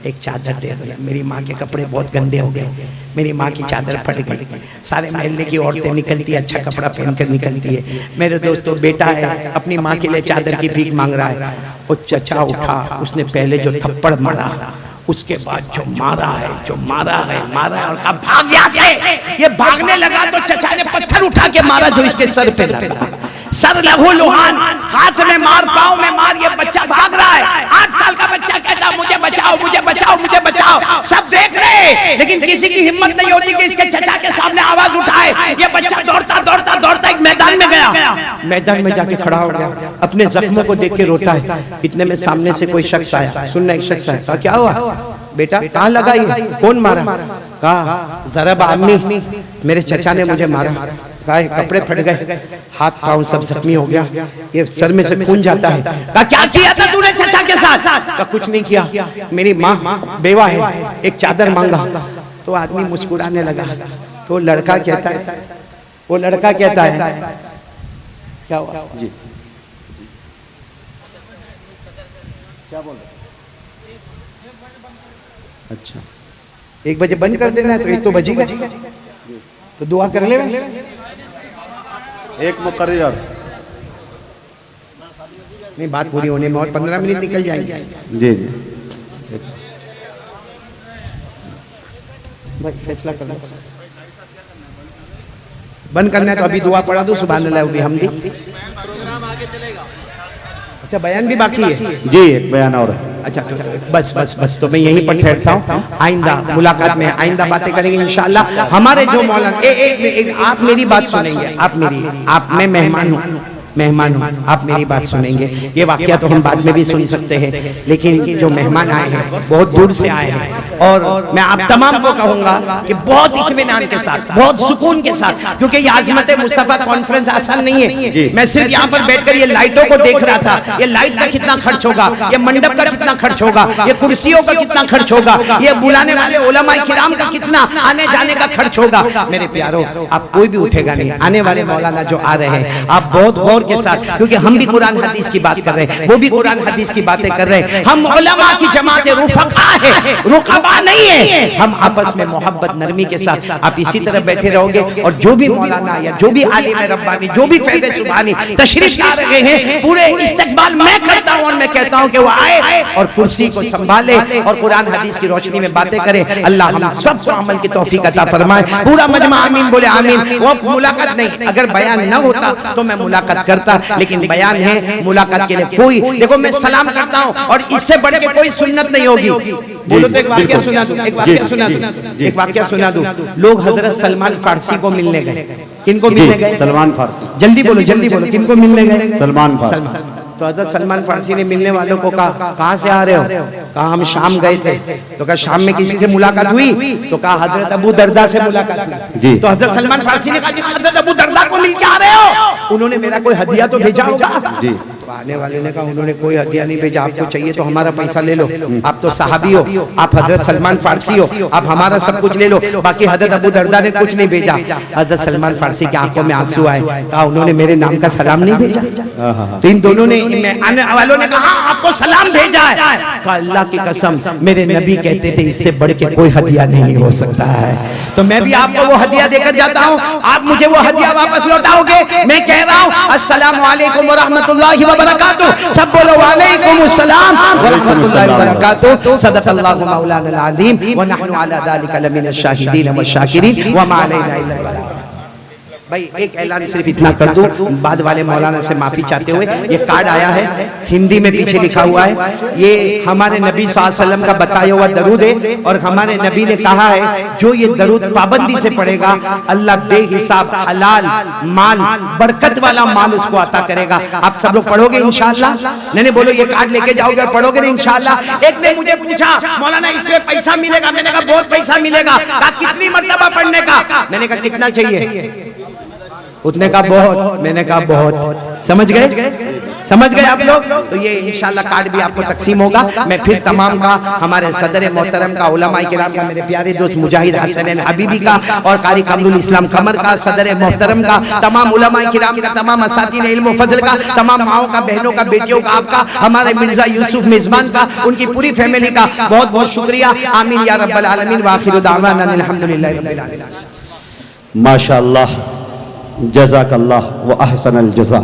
एक चादर दे दो। मेरी माँ के कपड़े बहुत गंदे हो गए, मेरी माँ की चादर फट गई, सारे महल्ले की औरतें निकलती है अच्छा कपड़ा पहनकर निकलती है, मेरे दोस्तों बेटा है अपनी माँ के लिए चादर की भीख मांग रहा है। वो चचा उठा, उसने पहले जो थप्पड़ मारा, उसके बाद जो मारा है और कहा भाग यहाँ से। ये भागने लगा तो चचा ने पत्थर उठा के मारा जो इसके सर पे लगा, सर लहू लुहान, हाथ में मार, पाँव में मार, ये बच्चा भाग रहा है। 8 साल का बच्चा कहता मुझे बचाओ मुझे बचाओ मुझे बचाओ। सब देख रहे लेकिन किसी की हिम्मत नहीं होती कि इसके चचा के सामने आवाज उठाए। ये बच्चा दौड़ता एक मैदान में गया, मैदान में जाके खड़ा हो गया, अपने जख्मों को देख के रोता है। इतने में सामने से कोई शख्स आया, सुनना एक शख्स आया, कहा क्या हुआ बेटा, कहाँ लगा ये, कौन मारा? कहा जरा अम्मी, मेरे चचा ने मुझे मारा। कहा कपड़े फट गए, हाथ पांव सब जख्मी हो गया, ये सर में से खून जाता है। कहा क्या किया था तूने चचा के साथ? कहा कुछ नहीं किया, मेरी माँ बेवा है, एक चादर मांगा। तो आदमी मुस्कुराने लगा। तो लड़का कहता है क्या हुआ जी, क्या बोल रहे? अच्छा 1 बजे बंद कर देना है, तो 1 तो बजेगा, तो दुआ कर ले। एक मुकर्रर नहीं, बात पूरी होने में और 15 मिनट निकल जाएंगे। जी जी भाई फैसला कर लो, बंद करना है तो अभी दुआ पढ़ा दो, सुभान अल्लाह व बिहम्दी। प्रोग्राम आगे चलेगा। अच्छा बयान भी बाकी है जी, एक बयान और है। अच्छा बस तो मैं यहीं पर ठहरता हूँ, आइंदा मुलाकात में आइंदा बातें करेंगे इंशाअल्लाह। हमारे जो मौलाना आप मेरी बात सुनेंगे, मैं मेहमान हूँ, आप मेरी बात सुनेंगे। ये वाकया तो हम बाद में भी सुन सकते हैं, लेकिन जो मेहमान आए हैं बहुत दूर से आए हैं, और मैं आप तमाम को कहूंगा कि बहुत इत्मीनान के साथ, बहुत सुकून के साथ, क्योंकि ये आज़मत मुस्तफा कॉन्फ्रेंस आसान नहीं है। मैं सिर्फ यहाँ पर बैठकर ये लाइटों को देख रहा था, ये लाइट का कितना खर्च होगा, ये मंडप का कितना खर्च होगा, ये कुर्सियों का कितना खर्च होगा, ये बुलाने वाले उलमा किराम का कितना आने जाने का खर्च होगा। मेरे प्यारों, आप कोई भी उठेगा नहीं, आने वाले मौलाना जो आ रहे हैं आप बहुत गौर के साथ, क्योंकि हम भी कुरान हदीस की बात कर रहे हैं, वो भी कुरान हदीस की बातें कर रहे हैं। हम उलमा की जमात रुफका है, रुकबा नहीं है। हम आपस में मोहब्बत नरमी के साथ आप इसी तरह बैठे रहोगे, और जो भी मौलाना या जो भी आलिम रब्बानी, जो भी फैज़ सुभानी तशरीफ ला रहे हैं, पूरे इस्तकबाल मैं करता हूं, और मैं कहता हूं कि वो आए और कुर्सी को संभाले और कुरान हदीस की रोशनी में बातें करें। अल्लाह हम सबको अमल की तौफीक अता फरमाए। पूरा मजमा आमीन बोले आमीन। वो मुलाकात नहीं, अगर बयान न होता तो मैं मुलाकात कर करता, लेकिन बयान है मुलाकात के लिए कोई, देखो मैं सलाम करता हूँ और इससे बढ़ के कोई सुन्नत नहीं होगी। बोलो तो एक वाक्य सुना दूं, एक वाक्य सुना दूं, एक वाक्य सुना दूं। लोग हजरत सलमान फारसी को मिलने गए। किनको मिलने गए? सलमान फारसी। जल्दी बोलो, जल्दी बोलो, किनको मिलने गए? सलमान फारसी। तो हजरत सलमान फारसी ने मिलने वालों को कहा, कहाँ से आ रहे हो? कहा हम शाम गए थे। तो कहा शाम में किसी से मुलाकात हुई? तो कहा हजरत अबू दरदा से मुलाकात हुई। तो हजरत सलमान फारसी ने कहा हजरत अबू दरदा को मिल के आ रहे हो, उन्होंने मेरा कोई हदिया तो भेजा होगा। तो आने वाले ने कहा उन्होंने कोई हदिया नहीं भेजा, आपको चाहिए तो हमारा पैसा ले लो, आप तो सहाबी हो, आप हजरत सलमान फारसी हो, आप हमारा सब कुछ ले लो, बाकी हजरत अबू दरदा ने कुछ नहीं भेजा। हजरत सलमान फारसी की आंखों में आंसू आए, कहा उन्होंने मेरे नाम का सलाम नहीं भेजा। तो इन दोनों ने, आने वालों ने कहा आपको सलाम भेजा है। कहा अल्लाह की कसम मेरे नबी कहते थे इससे बढ़ के कोई हदिया नहीं हो सकता है, तो मैं भी आपको वो हदिया देकर जाता हूँ, आप मुझे वो हदिया वापस लौटाओगे? मैं कह रहा हूँ अस्सलाम वालेकुम व रहमतुल्लाहि व बरकातुहू। सब बोलो वालेकुम अस्सलाम व रहमतुल्लाहि व बरकातुहू। सदक़ल्लाहु मौलाना अल अज़ीम व नहनु अला ज़ालिका लमिन अश-शाहिदीन व शाकिरीन व मा अलैना इल्ला अल बलाग। भाई एक ऐलान सिर्फ इतना कर दूं, बाद वाले मौलाना से माफी चाहते हुए, ये कार्ड आया है हिंदी में, पीछे लिखा हुआ है, ये हमारे नबी सल्लल्लाहु अलैहि वसल्लम का बताया हुआ दरूद है, और हमारे नबी ने कहा है जो ये दरूद पाबंदी से पढ़ेगा अल्लाह बेहिसाब हलाल माल, बरकत वाला माल उसको अता करेगा। आप सब लोग पढ़ोगे इंशाअल्लाह? नहीं बोलो ये कार्ड लेके जाओगे और पढ़ोगे ना इंशाअल्लाह? एक ने मुझे पूछा मौलाना इसमें पैसा मिलेगा? मैंने कहा बहुत पैसा मिलेगा। कहा कितनी मर्तबा पढ़ने का? मैंने कहा कितना चाहिए? उतने का बहुत। मैंने कहा बहुत। समझ गए? समझ गए आप लोग? तो ये इंशाल्लाह कार्ड भी आपको तकसीम होगा। मैं फिर तमाम का, हमारे सदर मोहतरम का, उलमाए किराम का, मेरे प्यारे दोस्त मुजाहिद हसन हबीबी का और कारी कमरुल इस्लाम कमर का, सदर मोहतरम का, तमाम उलमाए किराम का, तमाम असातिज़ इल्म व फज़ल का, तमाम माओं का, बहनों का, बेटियों का, आपका, हमारे मिर्जा यूसुफ मेजबान का, उनकी पूरी फैमिली का बहुत बहुत शुक्रिया। आमीन या रब्बल आलमीन व आखिरु दावाना अल्हम्दुलिल्लाहि रब्बिल आलमीन। माशाअल्लाह, जज़ाकल्लाह व अहसनल जज़ा।